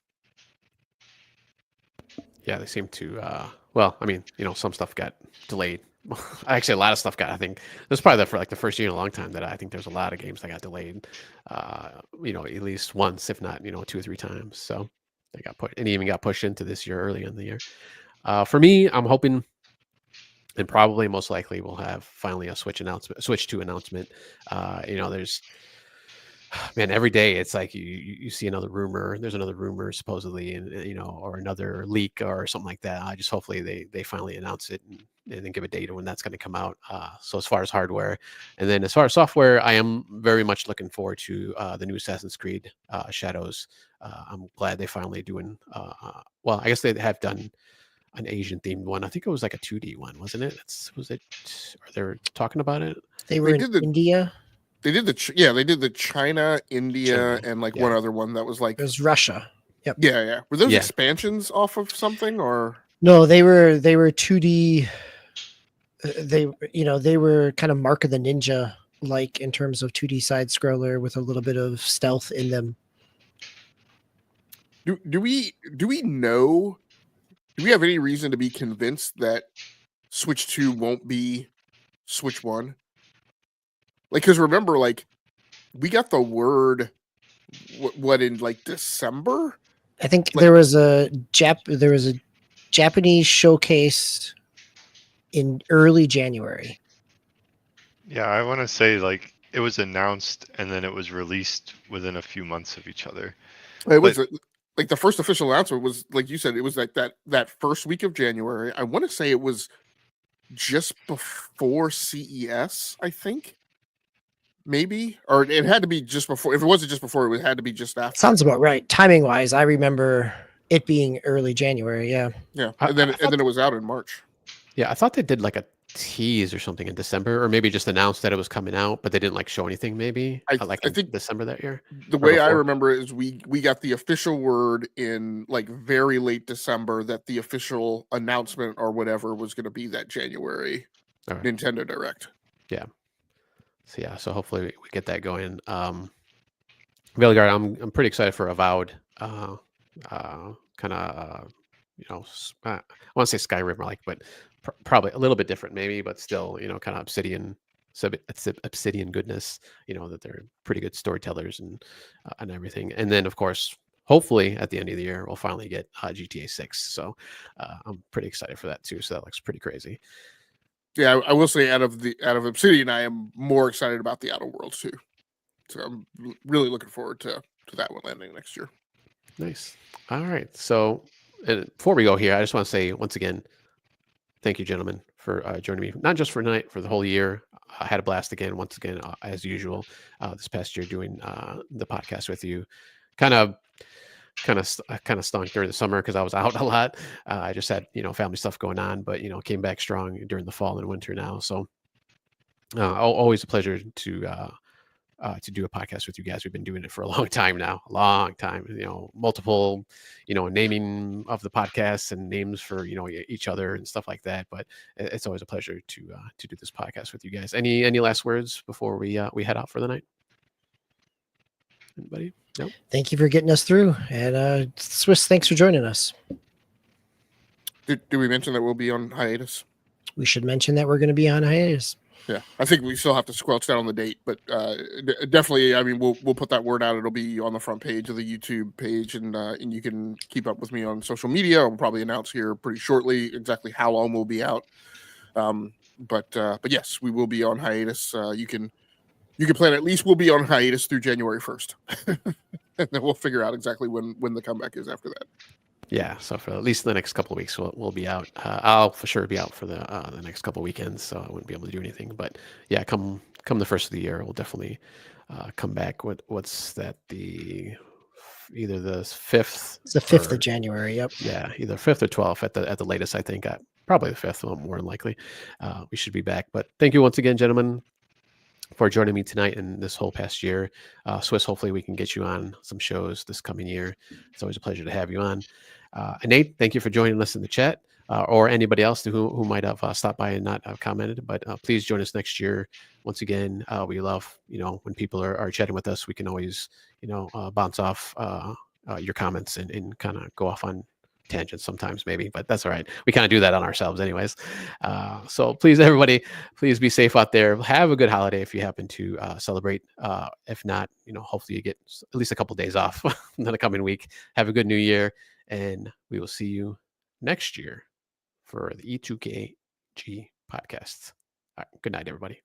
Yeah, they seem to. Well, I mean, some stuff got delayed. Actually, a lot of stuff got. I think this was probably for like the first year in a long time that I think there's a lot of games that got delayed. At least once, if not, 2 or 3 times. So they got put, and even got pushed into this year early in the year. For me, I'm hoping, and probably most likely we'll have finally a Switch 2 announcement. There's. Man, every day it's like you see another rumor. There's another rumor supposedly, and or another leak or something like that. I just hopefully they finally announce it and then give a date of when that's going to come out. So as far as hardware, and then as far as software, I am very much looking forward to the new Assassin's Creed Shadows. I'm glad they finally doing. Well, I guess they have done an Asian themed one. I think it was like a 2D one, wasn't it? Was it? Are they talking about it? They were in India. They did the China, India, and like one other one that was like it was Russia. Yep. Yeah. Were those expansions off of something or no? They were 2D. They were kind of Mark of the Ninja like in terms of 2D side scroller with a little bit of stealth in them. Do we know? Do we have any reason to be convinced that Switch 2 won't be Switch 1? Like, because remember, like, we got the word, what in like December? I think there was a Japanese showcase in early January. Yeah, I want to say like it was announced and then it was released within a few months of each other. It was like the first official announcement was like you said, it was like that first week of January. I want to say it was just before CES, I think. Maybe, or it had to be just before. If it wasn't just before, it had to be just after. Sounds about right. Timing wise, I remember it being early January. Yeah. And then it was out in March. Yeah, I thought they did like a tease or something in December, or maybe just announced that it was coming out, but they didn't like show anything. Maybe I think December that year. The way I remember it is we got the official word in like very late December that the official announcement or whatever was going to be that January Nintendo Direct. Yeah. So hopefully we get that going. Veilguard, I'm pretty excited for Avowed. Kind of I want to say Skyrim like, but probably a little bit different, maybe, but still, kind of Obsidian goodness. That they're pretty good storytellers and everything. And then, of course, hopefully at the end of the year, we'll finally get GTA 6. So I'm pretty excited for that too. So that looks pretty crazy. Yeah, I will say out of Obsidian, I am more excited about the Outer Worlds too. So I'm really looking forward to that one landing next year. Nice. All right. So before we go here, I just want to say once again, thank you, gentlemen, for joining me, not just for tonight, for the whole year. I had a blast again, once again, as usual, this past year doing the podcast with you. Kind of stunk during the summer because I was out a lot. I just had, family stuff going on, but, came back strong during the fall and winter now. So always a pleasure to do a podcast with you guys. We've been doing it for a long time now, a long time, multiple, naming of the podcasts and names for, each other and stuff like that. But it's always a pleasure to do this podcast with you guys. Any last words before we head out for the night? Anybody? No. Thank you for getting us through. And Swiss, thanks for joining us. Did we mention that we'll be on hiatus? We should mention that we're going to be on hiatus. Yeah, I think we still have to squelch down on the date, but definitely, I mean, we'll put that word out. It'll be on the front page of the YouTube page, and you can keep up with me on social media. I'll probably announce here pretty shortly exactly how long we'll be out. But yes, we will be on hiatus. You can plan at least we'll be on hiatus through January 1st, and then we'll figure out exactly when the comeback is after that. Yeah, so for at least the next couple of weeks, we'll be out. I'll for sure be out for the next couple of weekends, so I wouldn't be able to do anything. But yeah, come the first of the year, we'll definitely come back. What's that? Either the 5th. It's the 5th of January. Yep. Yeah, either 5th or 12th at the latest. I think probably the 5th, more than likely. We should be back. But thank you once again, gentlemen, for joining me tonight and this whole past year. Swiss, hopefully we can get you on some shows this coming year. It's always a pleasure to have you on. And Nate, thank you for joining us in the chat, or anybody else who might have stopped by and not have commented. But please join us next year. Once again, we love, when people are chatting with us, we can always, bounce off your comments and kind of go off on tangents sometimes maybe, but that's all right. We kind of do that on ourselves anyways. So please, everybody, please be safe out there. Have a good holiday if you happen to celebrate. If not, hopefully you get at least a couple of days off in the coming week. Have a good new year, and we will see you next year for the E2KG podcasts. All right, good night, everybody.